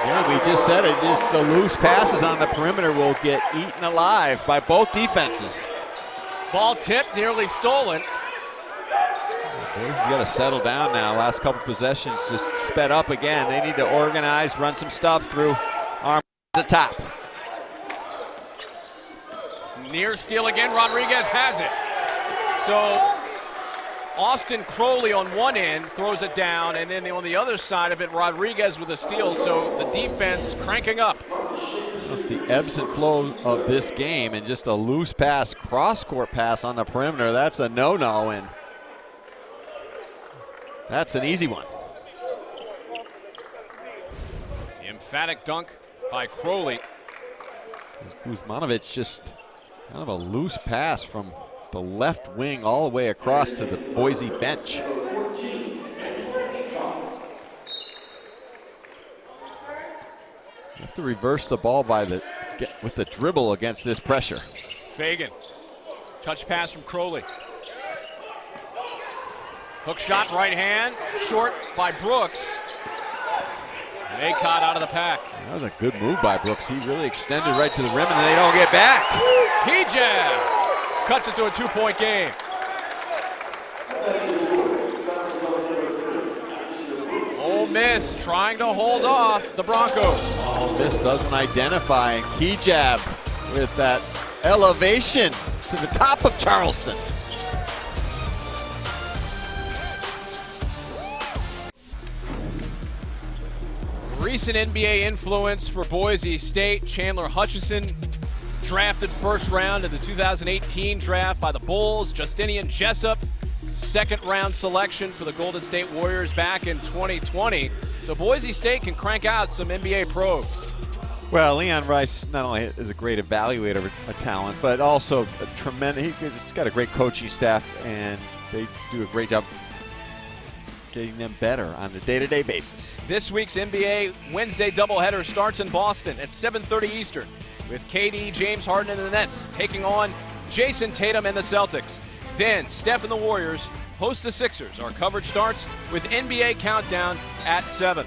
Yeah, we just said it, just the loose passes on the perimeter will get eaten alive by both defenses. Ball tipped, nearly stolen. Boise's got to settle down now. Last couple possessions just sped up again. They need to organize, run some stuff through arm at the top. Near steal again, Rodriguez has it. So Austin Crowley on one end throws it down, and then on the other side of it, Rodriguez with a steal, so the defense cranking up. That's the ebbs and flows of this game, and just a loose pass, cross-court pass on the perimeter. That's a no-no, and that's an easy one. The emphatic dunk by Crowley. Kuzmanovic just kind of a loose pass from the left wing all the way across to the Boise bench. You have to reverse the ball with the dribble against this pressure. Fagan, touch pass from Crowley. Hook shot, right hand, short by Brooks. And Acott out of the pack. That was a good move by Brooks. He really extended right to the rim, and they don't get back. Kejab cuts it to a 2-point game. Ole Miss trying to hold off the Broncos. Ole Miss doesn't identify, and Kejab with that elevation to the top of Charleston. Recent NBA influence for Boise State. Chandler Hutchison drafted first round in the 2018 draft by the Bulls. Justinian Jessup, second round selection for the Golden State Warriors back in 2020. So Boise State can crank out some NBA pros. Well, Leon Rice not only is a great evaluator of talent, but also a tremendous, he's got a great coaching staff, and they do a great job getting them better on a day-to-day basis. This week's NBA Wednesday doubleheader starts in Boston at 7:30 Eastern with KD, James Harden, and the Nets taking on Jason Tatum and the Celtics. Then Steph and the Warriors host the Sixers. Our coverage starts with NBA Countdown at 7.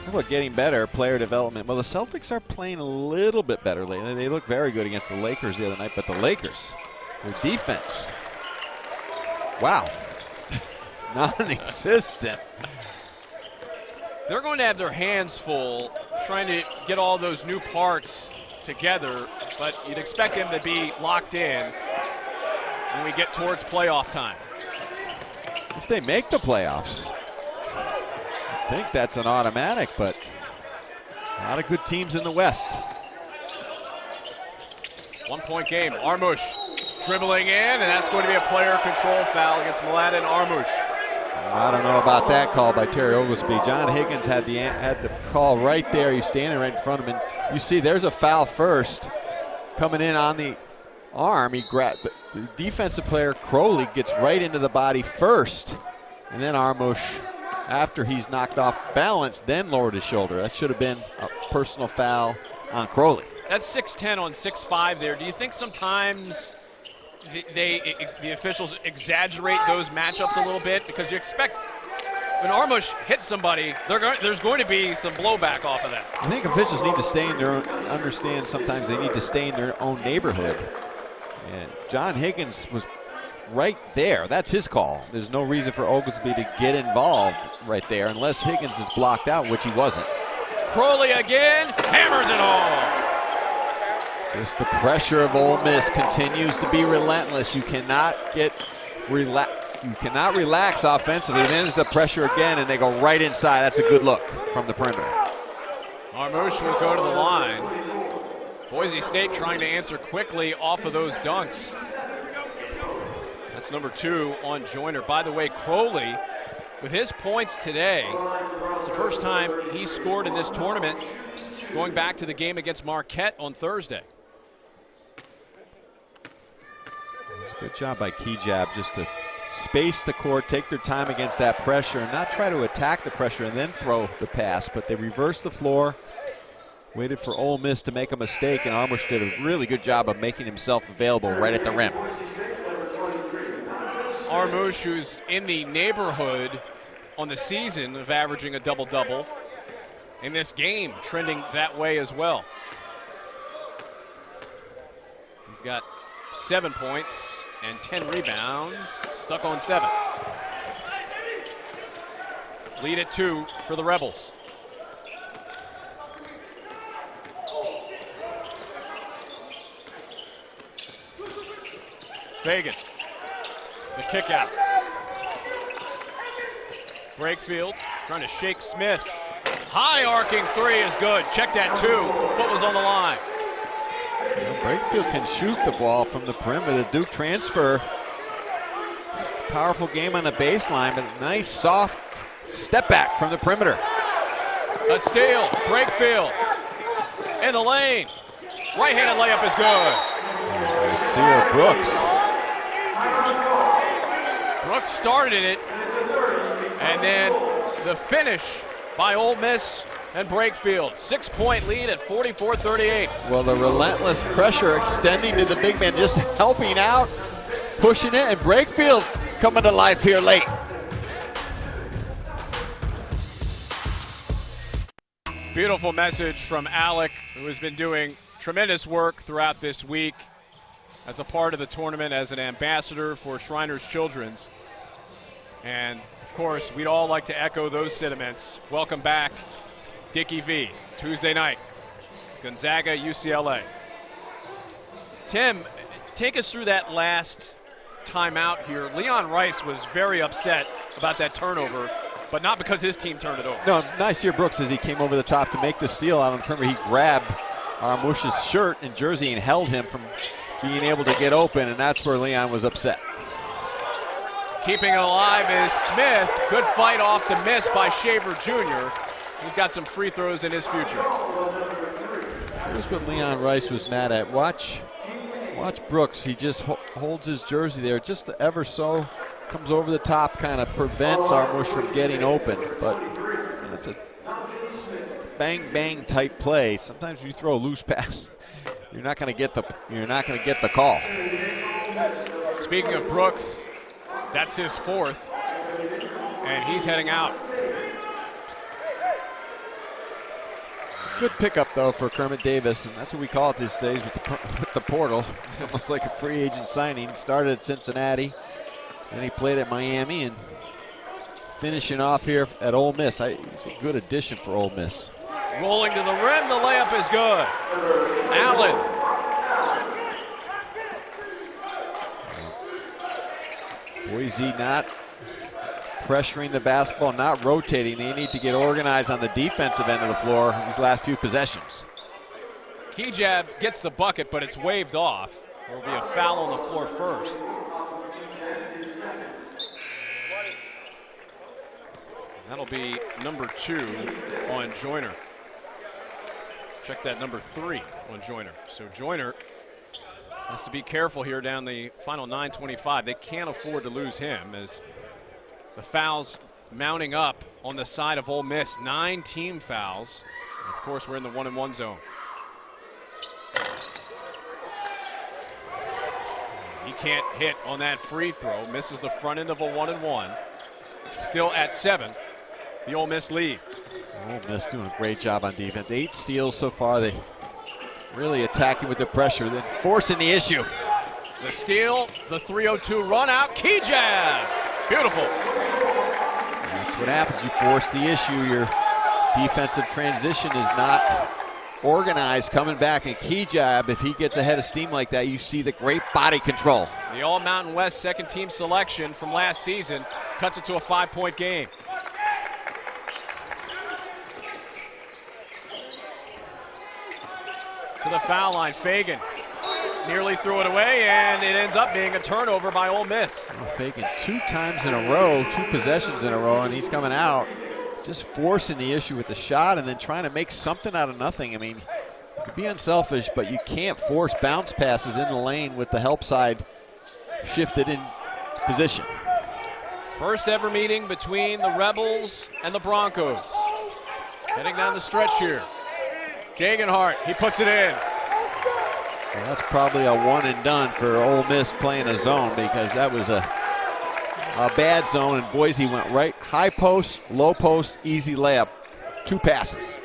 How about getting better, player development? Well, the Celtics are playing a little bit better lately. They looked very good against the Lakers the other night, but the Lakers, their defense, wow. Non-existent. They're going to have their hands full trying to get all those new parts together, but you'd expect them to be locked in when we get towards playoff time. If they make the playoffs, I think that's an automatic, but a lot of good teams in the West. 1-point game. Armush dribbling in, and that's going to be a player control foul against Mladen Armush. I don't know about that call by Terry Oglesby. John Higgins had the call right there. He's standing right in front of him. And you see there's a foul first coming in on the arm. He grabbed the defensive player, Crowley, gets right into the body first. And then Armush, after he's knocked off balance, then lowered his shoulder. That should have been a personal foul on Crowley. That's 6'10" on 6'5" there. Do you think sometimes the officials exaggerate those matchups a little bit? Because you expect when Armush hits somebody, there's going to be some blowback off of that. I think officials need to stay in their own, understand sometimes they need to stay in their own neighborhood. And John Higgins was right there. That's his call. There's no reason for Oglesby to get involved right there unless Higgins is blocked out, which he wasn't. Crowley again, hammers it home. Just the pressure of Ole Miss continues to be relentless. You cannot relax offensively. Then there's the pressure again, and they go right inside. That's a good look from the perimeter. Armush will go to the line. Boise State trying to answer quickly off of those dunks. That's number 2 on Joyner. By the way, Crowley, with his points today, it's the first time he scored in this tournament, going back to the game against Marquette on Thursday. Good job by Kejab just to space the court, take their time against that pressure, and not try to attack the pressure and then throw the pass, but they reversed the floor, waited for Ole Miss to make a mistake, and Armush did a really good job of making himself available right at the rim. Armush, who's in the neighborhood on the season of averaging a double-double, in this game trending that way as well. He's got 7 points and 10 rebounds, stuck on 7. Lead at 2 for the Rebels. Fagan, the kick out. Brakefield trying to shake Smith. High arcing 3 is good. Check that 2. Foot was on the line. Brakefield can shoot the ball from the perimeter. Duke transfer. Powerful game on the baseline, but nice soft step back from the perimeter. A steal. Brakefield in the lane. Right-handed layup is good. Sierra Brooks. Brooks started it, and then the finish by Ole Miss and Brakefield. 6-point lead at 44-38. Well, the relentless pressure extending to the big man, just helping out, pushing it, and Brakefield coming to life here late. Beautiful message from Alec, who has been doing tremendous work throughout this week as a part of the tournament, as an ambassador for Shriners Children's. And, of course, we'd all like to echo those sentiments. Welcome back, Dickie V, Tuesday night, Gonzaga, UCLA. Tim, take us through that last timeout here. Leon Rice was very upset about that turnover, but not because his team turned it over. No, nice here, Brooks, as he came over the top to make the steal out on the perimeter. He grabbed Armush's shirt and jersey and held him from being able to get open, and that's where Leon was upset. Keeping it alive is Smith. Good fight off the miss by Shaver Jr. He's got some free throws in his future. Here's what Leon Rice was mad at. Watch Brooks. He just holds his jersey there, just ever so, comes over the top, kind of prevents Armush from getting open. But it's a bang type play. Sometimes when you throw a loose pass, you're not going to get the call. Speaking of Brooks, that's his 4th, and he's heading out. It's a good pickup, though, for Kermit Davis, and that's what we call it these days with the portal. Almost like a free agent signing. Started at Cincinnati, and he played at Miami, and finishing off here at Ole Miss. He's a good addition for Ole Miss. Rolling to the rim, the layup is good. Allen. Boise not pressuring the basketball, not rotating. They need to get organized on the defensive end of the floor these last few possessions. Kejab gets the bucket, but it's waved off. There will be a foul on the floor first. That'll be number 2 on Joyner. Check that, number 3 on Joyner. So Joyner Has to be careful here down the final 9:25. They can't afford to lose him as the fouls mounting up on the side of Ole Miss. 9 team fouls. And of course, we're in the 1-and-1 zone. He can't hit on that free throw. Misses the front end of a 1-and-1. Still at 7. The Ole Miss lead. Ole Miss doing a great job on defense. 8 steals so far. They really attacking with the pressure, then forcing the issue. The steal, the 3:02 run out, key jab. Beautiful. That's what happens. You force the issue. Your defensive transition is not organized coming back, and key jab, if he gets ahead of steam like that, you see the great body control. The All-Mountain West second team selection from last season cuts it to a 5-point game. To the foul line, Fagan nearly threw it away, and it ends up being a turnover by Ole Miss. Well, Fagan 2 times in a row, 2 possessions in a row, and he's coming out just forcing the issue with the shot and then trying to make something out of nothing. I mean, you can be unselfish, but you can't force bounce passes in the lane with the help side shifted in position. First ever meeting between the Rebels and the Broncos. Heading down the stretch here. Degenhart, he puts it in. Well, that's probably a one and done for Ole Miss playing a zone, because that was a bad zone, and Boise went right high post, low post, easy layup, 2 passes.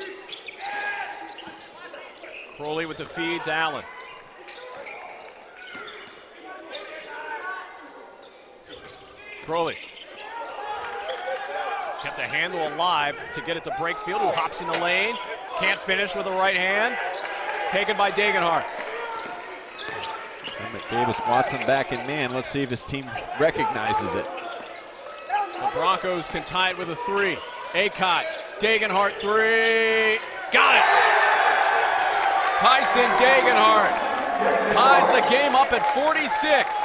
Crowley with the feed to Allen. Crowley kept a handle alive to get it to Breakfield, who hops in the lane. Can't finish with the right hand. Taken by Degenhart. McDavis wants him back in man. Let's see if his team recognizes it. The Broncos can tie it with a 3. Acott, Degenhart 3. Got it! Tyson Degenhart ties the game up at 46.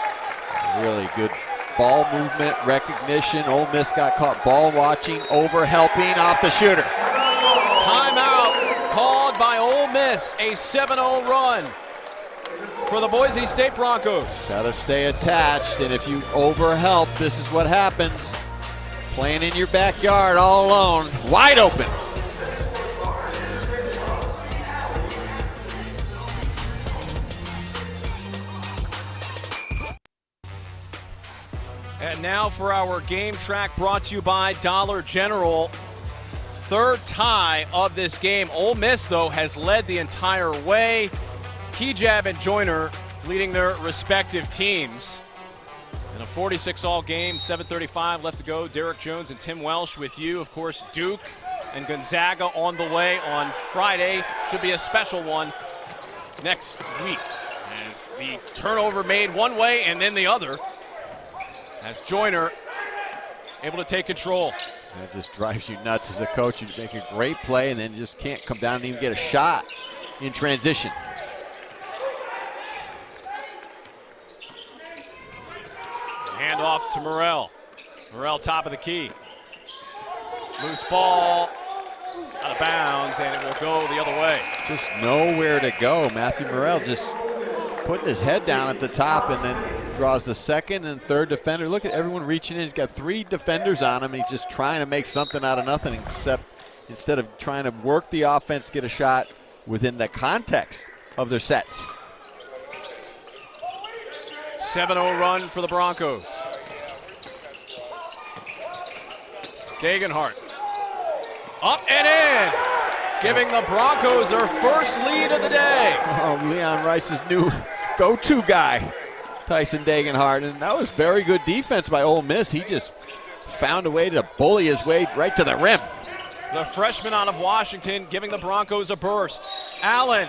Really good ball movement, recognition. Ole Miss got caught ball watching, over helping off the shooter. Timeout called by Ole Miss. A 7-0 run for the Boise State Broncos. Got to stay attached, and if you overhelp, this is what happens. Playing in your backyard all alone, wide open. And now for our game track, brought to you by Dollar General. Third tie of this game. Ole Miss, though, has led the entire way. Kejab and Joyner leading their respective teams. In a 46-all game, 7:35 left to go. Derek Jones and Tim Welsh with you. Of course, Duke and Gonzaga on the way on Friday. Should be a special one next week, as the turnover made one way and then the other, as Joyner able to take control. That just drives you nuts as a coach. You make a great play and then just can't come down and even get a shot in transition. Hand off to Morrell. Morrell top of the key. Loose ball out of bounds, and it will go the other way. Just nowhere to go. Matthew Morrell just putting his head down at the top and then draws the second and third defender. Look at everyone reaching in. He's got 3 defenders on him, and he's just trying to make something out of nothing, except instead of trying to work the offense, get a shot within the context of their sets. 7-0 run for the Broncos. Degenhart up and in, giving the Broncos their first lead of the day. Oh, Leon Rice's new go-to guy, Tyson Degenhart, and that was very good defense by Ole Miss. He just found a way to bully his way right to the rim. The freshman out of Washington giving the Broncos a burst. Allen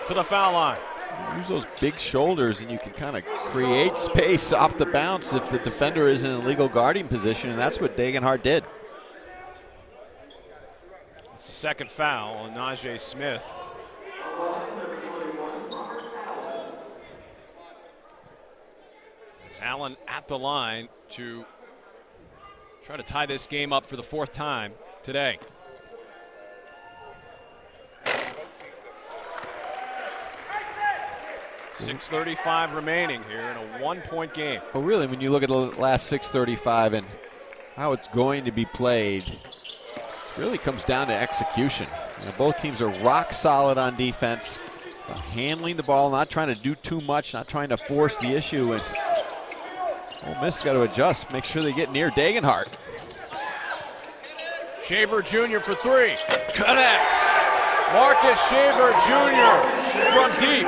to the foul line. Use those big shoulders and you can kind of create space off the bounce if the defender is in a legal guarding position, and that's what Degenhart did. It's the second foul on Najee Smith. As Allen at the line to try to tie this game up for the 4th time today. 6:35 remaining here in a 1-point game. Well, really, when you look at the last 6:35 and how it's going to be played, it really comes down to execution. You know, both teams are rock solid on defense, handling the ball, not trying to do too much, not trying to force the issue. And Ole Miss has got to adjust, make sure they get near Dagenhart. Shaver Jr. for three. Connects. Marcus Shaver Jr. from deep.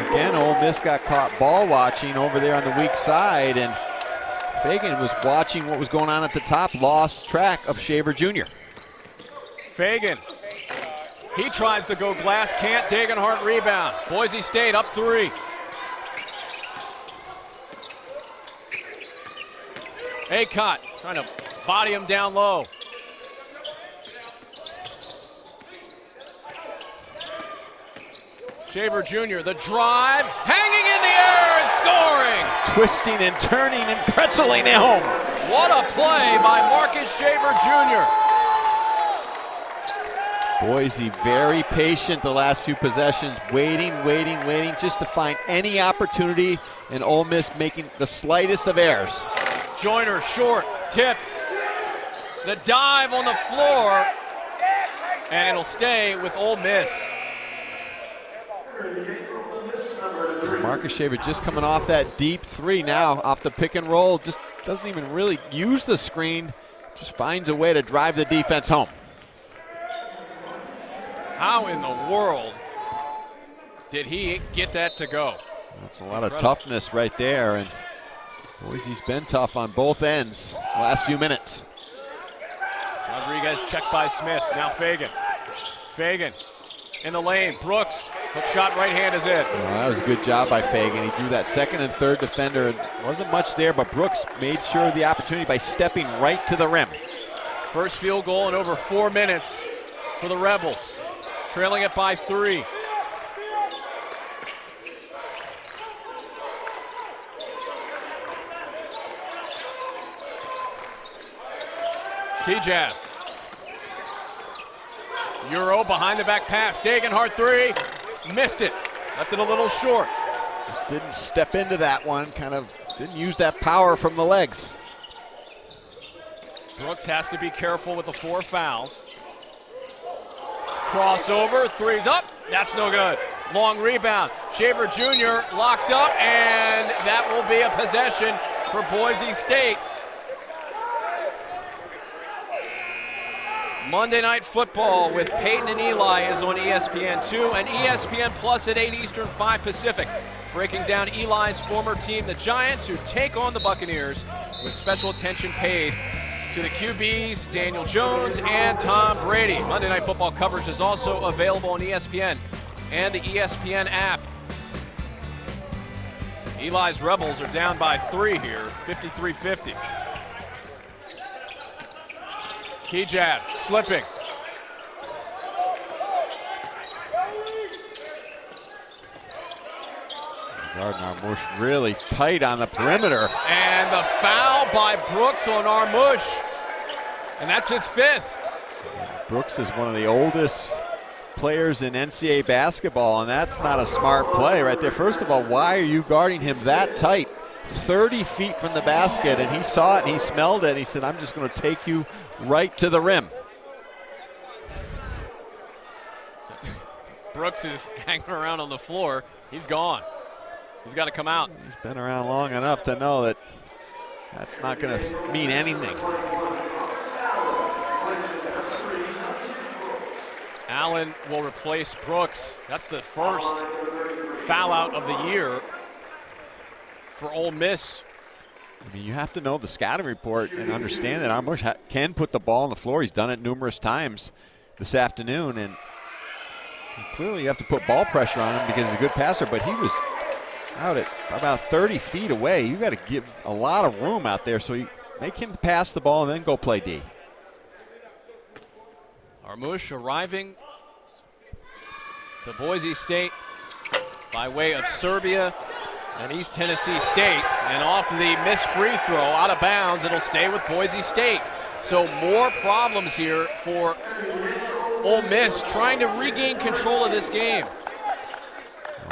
Again, Ole Miss got caught ball watching over there on the weak side, and Fagan was watching what was going on at the top, lost track of Shaver Jr. Fagan. He tries to go glass, can't. Dagenhart rebound. Boise State up 3. Acott trying to body him down low. Shaver Jr., the drive, hanging in the air and scoring. Twisting and turning and pretzeling it home. What a play by Marcus Shaver Jr. Boise very patient the last few possessions, waiting just to find any opportunity, and Ole Miss making the slightest of errors. Joyner short, tipped. The dive on the floor, and it'll stay with Ole Miss. Marcus Shaver just coming off that deep three now, off the pick and roll, just doesn't even really use the screen, just finds a way to drive the defense home. How in the world did he get that to go? That's a lot of toughness right there, and Boise's been tough on both ends the last few minutes. Rodriguez checked by Smith, now Fagan. Fagan in the lane, Brooks, hook shot right hand is in. Well, that was a good job by Fagan. He drew that second and third defender. Wasn't much there, but Brooks made sure of the opportunity by stepping right to the rim. First field goal in over 4 minutes for the Rebels, trailing it by 3. T-Jab. Euro behind the back pass. Dagenhart 3. Missed it. Left it a little short. Just didn't step into that one. Kind of didn't use that power from the legs. Brooks has to be careful with the 4 fouls. Crossover. 3's up. That's no good. Long rebound. Shaver Jr. locked up, and that will be a possession for Boise State. Monday Night Football with Peyton and Eli is on ESPN2 and ESPN Plus at 8 Eastern, 5 Pacific. Breaking down Eli's former team, the Giants, who take on the Buccaneers, with special attention paid to the QBs, Daniel Jones and Tom Brady. Monday Night Football coverage is also available on ESPN and the ESPN app. Eli's Rebels are down by 3 here, 53-50. Key jab, slipping. Armush really tight on the perimeter. And the foul by Brooks on Armush. And that's his 5th. Brooks is one of the oldest players in NCAA basketball, and that's not a smart play right there. First of all, why are you guarding him that tight? 30 feet from the basket, and he saw it and he smelled it. And he said, I'm just going to take you right to the rim. Brooks is hanging around on the floor. He's gone. He's got to come out. He's been around long enough to know that that's not going to mean anything. Allen will replace Brooks. That's the first foul out of the year for Ole Miss. I mean, you have to know the scouting report and understand that Armush can put the ball on the floor. He's done it numerous times this afternoon, and clearly you have to put ball pressure on him because he's a good passer, but he was out at about 30 feet away. You got to give a lot of room out there so you make him pass the ball and then go play D. Armush arriving to Boise State by way of Serbia and East Tennessee State, and off the missed free throw out of bounds, it'll stay with Boise State. So more problems here for Ole Miss trying to regain control of this game.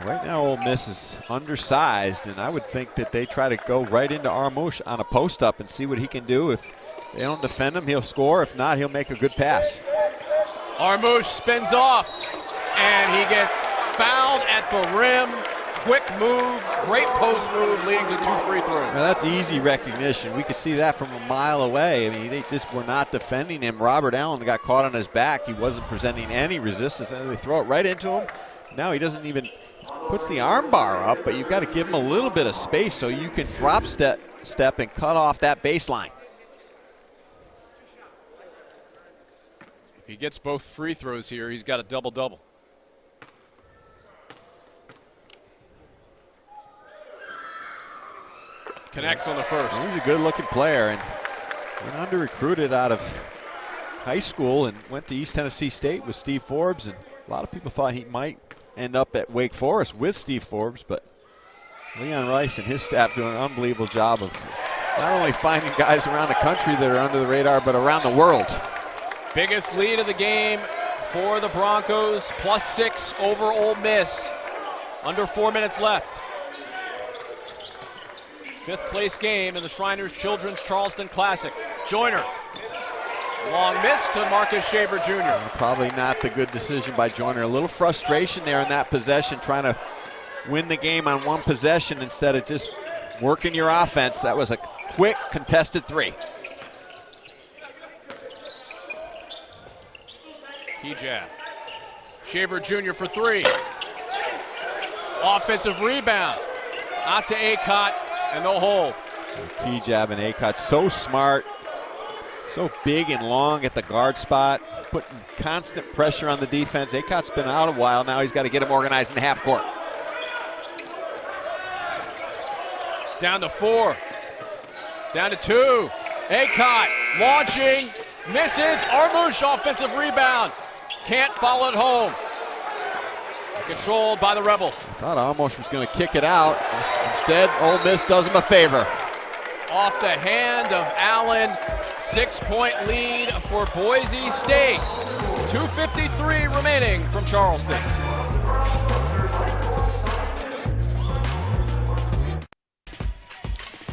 Right now, Ole Miss is undersized, and I would think that they try to go right into Armouche on a post-up and see what he can do. If they don't defend him, he'll score. If not, he'll make a good pass. Armouche spins off, and he gets fouled at the rim. Quick move, great post move, leading to 2 free throws. Now that's easy recognition. We could see that from a mile away. I mean, they just were not defending him. Robert Allen got caught on his back. He wasn't presenting any resistance, and they throw it right into him. Now he doesn't even, puts the arm bar up, but you've got to give him a little bit of space so you can drop step and cut off that baseline. If he gets both free throws here, he's got a double-double. Connects on the first. He's a good-looking player and under-recruited out of high school and went to East Tennessee State with Steve Forbes, and a lot of people thought he might end up at Wake Forest with Steve Forbes, but Leon Rice and his staff doing an unbelievable job of not only finding guys around the country that are under the radar, but around the world. Biggest lead of the game for the Broncos, +6 over Ole Miss. Under 4 minutes left. 5th place game in the Shriners Children's Charleston Classic. Joyner. Long miss to Marcus Shaver Jr. Probably not the good decision by Joyner. A little frustration there in that possession, trying to win the game on one possession instead of just working your offense. That was a quick contested 3. Key jab. Shaver Jr. for 3. Offensive rebound. Out to Acott, and no hold. Key jab and Acott, so smart, so big and long at the guard spot, putting constant pressure on the defense. Acott's been out a while now. He's got to get him organized in the half court. Down to 4. Down to 2. Acott launching, misses. Armouche offensive rebound. Can't follow it home. Controlled by the Rebels. Thought Armouche was going to kick it out. Instead, Ole Miss does him a favor. Off the hand of Allen. 6-point lead for Boise State. 2:53 remaining from Charleston.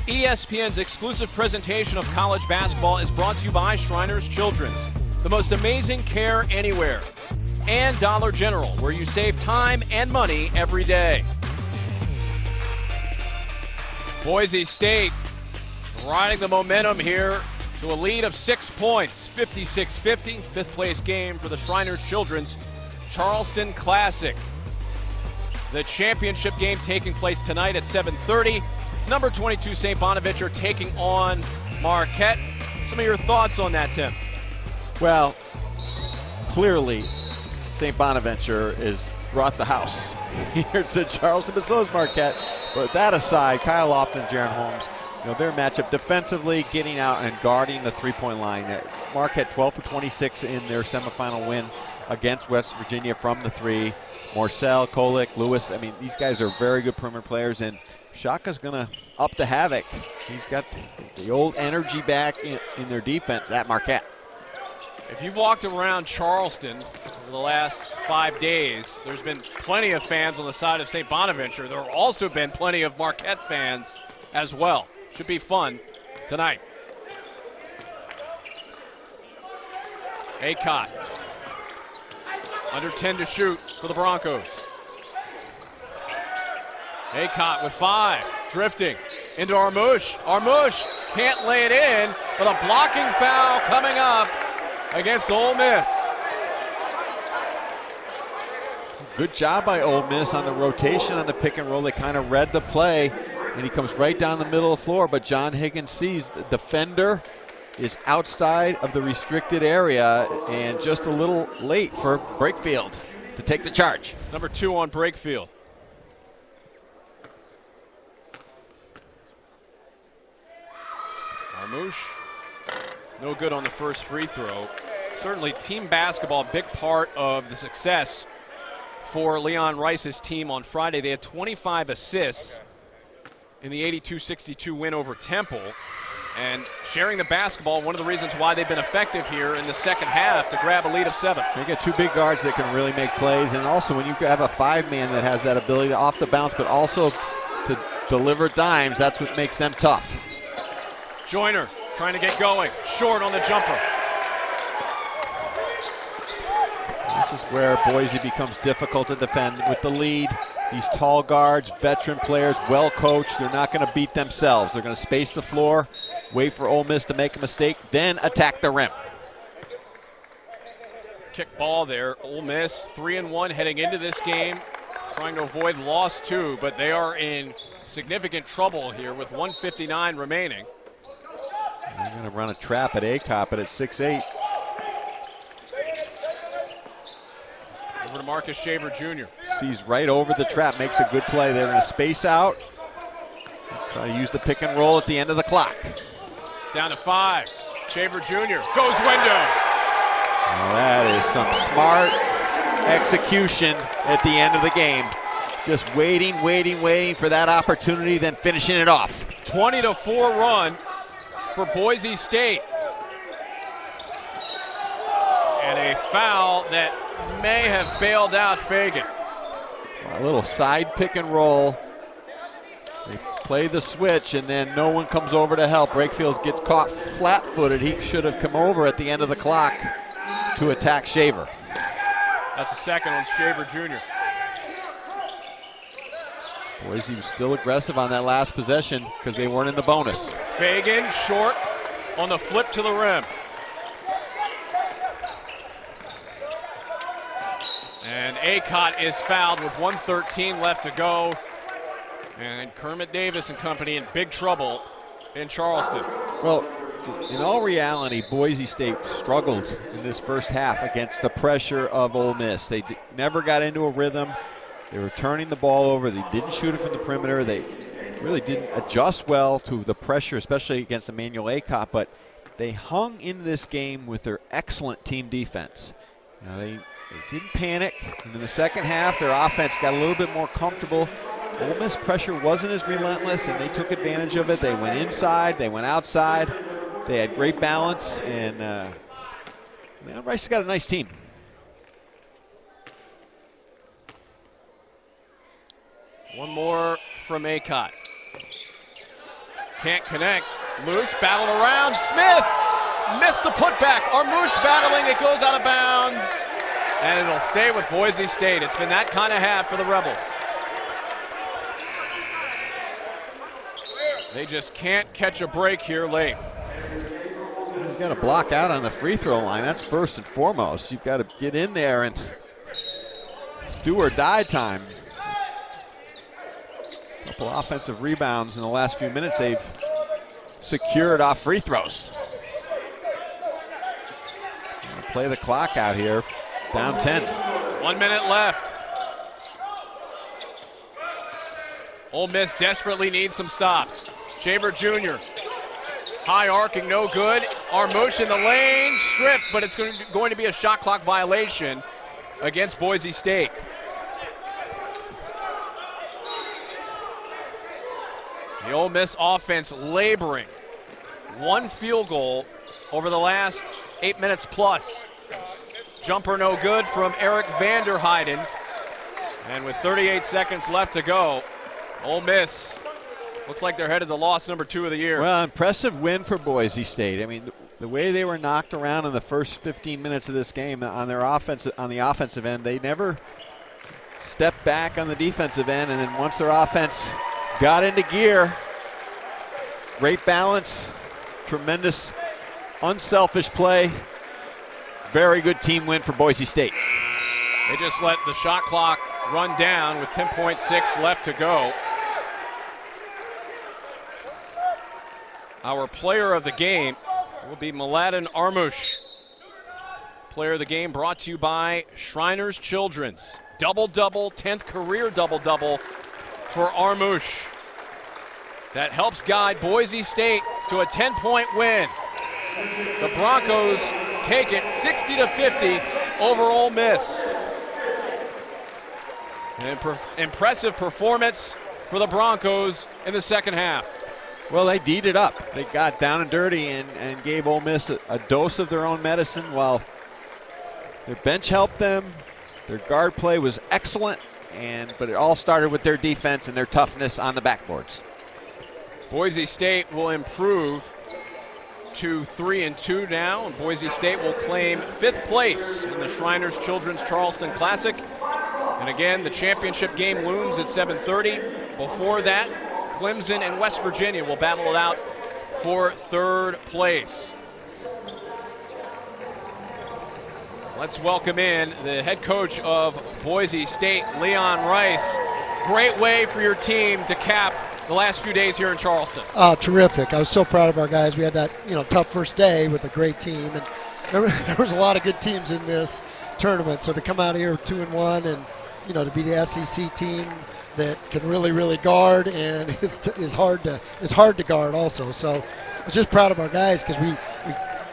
ESPN's exclusive presentation of college basketball is brought to you by Shriners Children's, the most amazing care anywhere, and Dollar General, where you save time and money every day. Boise State riding the momentum here to a lead of 6 points, 56-50, 5th place game for the Shriners Children's Charleston Classic. The championship game taking place tonight at 7:30. Number 22 St. Bonaventure taking on Marquette. Some of your thoughts on that, Tim? Well, clearly St. Bonaventure is brought the house here to Charleston, but so is Marquette. But that aside, Kyle Lofton and Jaron Holmes, their matchup defensively, getting out and guarding the 3-point line. Marquette 12 for 26 in their semifinal win against West Virginia from the 3. Morcell, Kolick, Lewis, I mean, these guys are very good perimeter players, and Shaka's going to up the havoc. He's got the old energy back in their defense at Marquette. If you've walked around Charleston over the last 5 days, there's been plenty of fans on the side of St. Bonaventure. There have also been plenty of Marquette fans as well. Should be fun tonight. Acott. Under 10 to shoot for the Broncos. Acott with 5, drifting into Armouche. Armouche can't lay it in, but a blocking foul coming up against Ole Miss. Good job by Ole Miss on the rotation on the pick and roll. They kind of read the play, and he comes right down the middle of the floor, but John Higgins sees the defender is outside of the restricted area and just a little late for Brakefield to take the charge. Number 2 on Brakefield. Armouche, no good on the first free throw. Certainly team basketball, a big part of the success for Leon Rice's team on Friday. They had 25 assists in the 82-62 win over Temple. and sharing the basketball, one of the reasons why they've been effective here in the second half to grab a lead of 7. They got 2 big guards that can really make plays, and also when you have a 5-man that has that ability to off the bounce, but also to deliver dimes, that's what makes them tough. Joyner trying to get going, short on the jumper. This is where Boise becomes difficult to defend with the lead. These tall guards, veteran players, well coached. They're not going to beat themselves. They're going to space the floor, wait for Ole Miss to make a mistake, then attack the rim. Kick ball there. Ole Miss 3-1 heading into this game, trying to avoid loss 2, but they are in significant trouble here with 1:59 remaining. They're going to run a trap at ACOP at 6'8". Over to Marcus Shaver Jr. Sees right over the trap, makes a good play. They're going to space out. Try to use the pick and roll at the end of the clock. Down to 5. Shaver Jr. goes window. Well, that is some smart execution at the end of the game. Just waiting for that opportunity, then finishing it off. 20-4 run for Boise State. And a foul that may have bailed out Fagan. A little side pick and roll. They play the switch, and then no one comes over to help. Brakefield gets caught flat-footed. He should have come over at the end of the clock to attack Shaver. That's a second on Shaver Jr. Boise was still aggressive on that last possession because they weren't in the bonus. Fagan short on the flip to the rim. And Acott is fouled with 1:13 left to go. And Kermit Davis and company in big trouble in Charleston. Well, in all reality, Boise State struggled in this first half against the pressure of Ole Miss. They never got into a rhythm. They were turning the ball over. They didn't shoot it from the perimeter. They really didn't adjust well to the pressure, especially against Emmanuel Acott. But they hung in this game with their excellent team defense. You know, they didn't panic. And in the second half, their offense got a little bit more comfortable. Ole Miss pressure wasn't as relentless, and they took advantage of it. They went inside. They went outside. They had great balance, and Rice has got a nice team. One more from Acott. Can't connect. Moose battled around. Smith missed the putback. Armouche battling. It goes out of bounds. And it'll stay with Boise State. It's been that kind of half for the Rebels. They just can't catch a break here late. You've got to block out on the free throw line. That's first and foremost. You've got to get in there and it's do or die time. A couple offensive rebounds in the last few minutes they've secured off free throws. Play the clock out here. Down 10. 1 minute left. Ole Miss desperately needs some stops. Shaver Jr. High arcing, no good. Armouche in the lane, stripped, but it's going to be a shot clock violation against Boise State. The Ole Miss offense laboring. 1 field goal over the last 8 minutes plus. Jumper no good from Eric Vanderheiden. And with 38 seconds left to go, Ole Miss looks like they're headed to loss number 2 of the year. Well, impressive win for Boise State. I mean, the way they were knocked around in the first 15 minutes of this game on their on the offensive end, they never stepped back on the defensive end. And then once their offense got into gear, great balance, tremendous unselfish play. Very good team win for Boise State. They just let the shot clock run down with 10.6 left to go. Our player of the game will be Mladen Armouche. Player of the game brought to you by Shriners Children's. Double-double, 10th career double-double for Armouche. That helps guide Boise State to a 10-point win. The Broncos take it 60-50 over Ole Miss. An impressive performance for the Broncos in the second half. Well, they D'd it up. They got down and dirty and gave Ole Miss a dose of their own medicine while their bench helped them. Their guard play was excellent, but it all started with their defense and their toughness on the backboards. Boise State will improve to 3-2 now, and Boise State will claim 5th place in the Shriners Children's Charleston Classic. And again, the championship game looms at 7:30. Before that, Clemson and West Virginia will battle it out for 3rd place. Let's welcome in the head coach of Boise State, Leon Rice. Great way for your team to cap the last few days here in Charleston. Oh, terrific. I was so proud of our guys. We had that, tough first day with a great team. And there was a lot of good teams in this tournament. So to come out here 2-1 and, to be the SEC team that can really, really guard and is hard to guard also. So I was just proud of our guys because we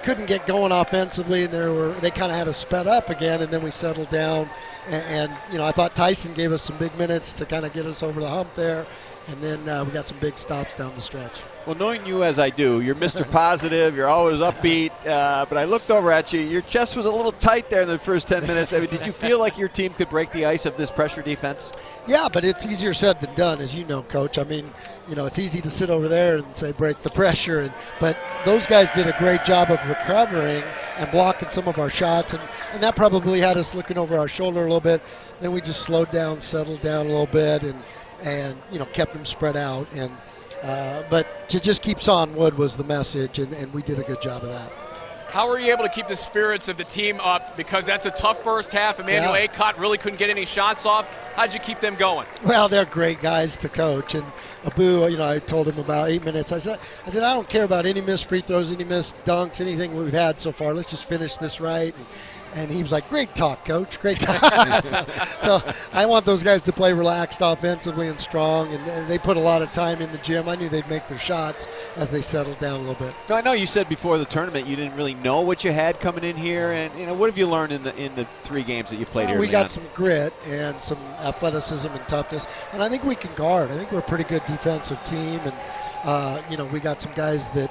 couldn't get going offensively, and they kind of had us sped up again, and then we settled down. And I thought Tyson gave us some big minutes to kind of get us over the hump there, and then we got some big stops down the stretch. Well, knowing you as I do, you're Mr. Positive, you're always upbeat, but I looked over at you. Your chest was a little tight there in the first 10 minutes. I mean, did you feel like your team could break the ice of this pressure defense? Yeah, but it's easier said than done, as you know, Coach. I mean, it's easy to sit over there and say break the pressure, but those guys did a great job of recovering and blocking some of our shots, and that probably had us looking over our shoulder a little bit. Then we just slowed down, settled down a little bit, and kept them spread out. But to just keep sawing wood was the message, and we did a good job of that. How were you able to keep the spirits of the team up? Because that's a tough first half. Emmanuel Acott really couldn't get any shots off. How'd you keep them going? Well, they're great guys to coach. And Abu, I told him about 8 minutes. I said, I don't care about any missed free throws, any missed dunks, anything we've had so far. Let's just finish this right. And he was like, great talk, Coach, great talk. so I want those guys to play relaxed offensively and strong, and they put a lot of time in the gym. I knew they'd make their shots as they settled down a little bit. So I know you said before the tournament you didn't really know what you had coming in here, and what have you learned in the 3 games that you played here? We got some grit and some athleticism and toughness, and I think we can guard. I think we're a pretty good defensive team, and we got some guys that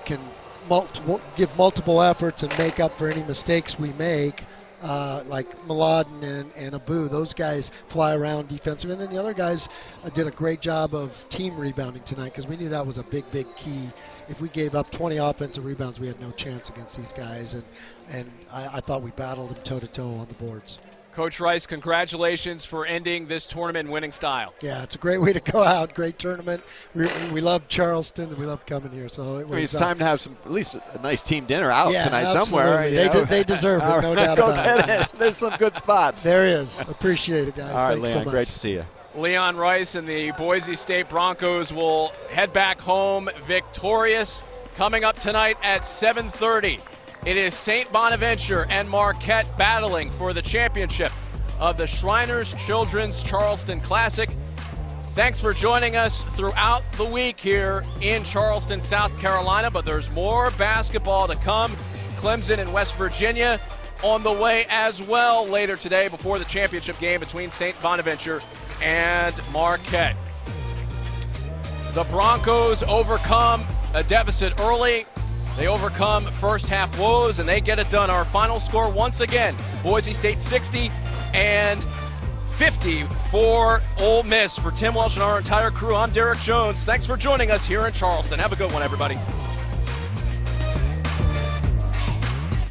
can give multiple efforts and make up for any mistakes we make, like Mladen and Abu. Those guys fly around defensively. And then the other guys did a great job of team rebounding tonight, because we knew that was a big, big key. If we gave up 20 offensive rebounds, we had no chance against these guys. And I thought we battled them toe-to-toe on the boards. Coach Rice, congratulations for ending this tournament in winning style. Yeah, it's a great way to go out. Great tournament. We love Charleston, and we love coming here. So it's time to have at least a nice team dinner out tonight absolutely. somewhere. They deserve it, no doubt about it. There's some good spots. There is. Appreciate it, guys. All right, Thanks Leon, so much. great to see you. Leon Rice and the Boise State Broncos will head back home victorious. Coming up tonight at 7:30. It is St. Bonaventure and Marquette battling for the championship of the Shriners Children's Charleston Classic. Thanks for joining us throughout the week here in Charleston, South Carolina, but there's more basketball to come. Clemson and West Virginia on the way as well later today before the championship game between St. Bonaventure and Marquette. The Broncos overcome a deficit early. They overcome first half woes, and they get it done. Our final score once again, Boise State 60 and 50 for Ole Miss. For Tim Welsh and our entire crew, I'm Derek Jones. Thanks for joining us here in Charleston. Have a good one, everybody.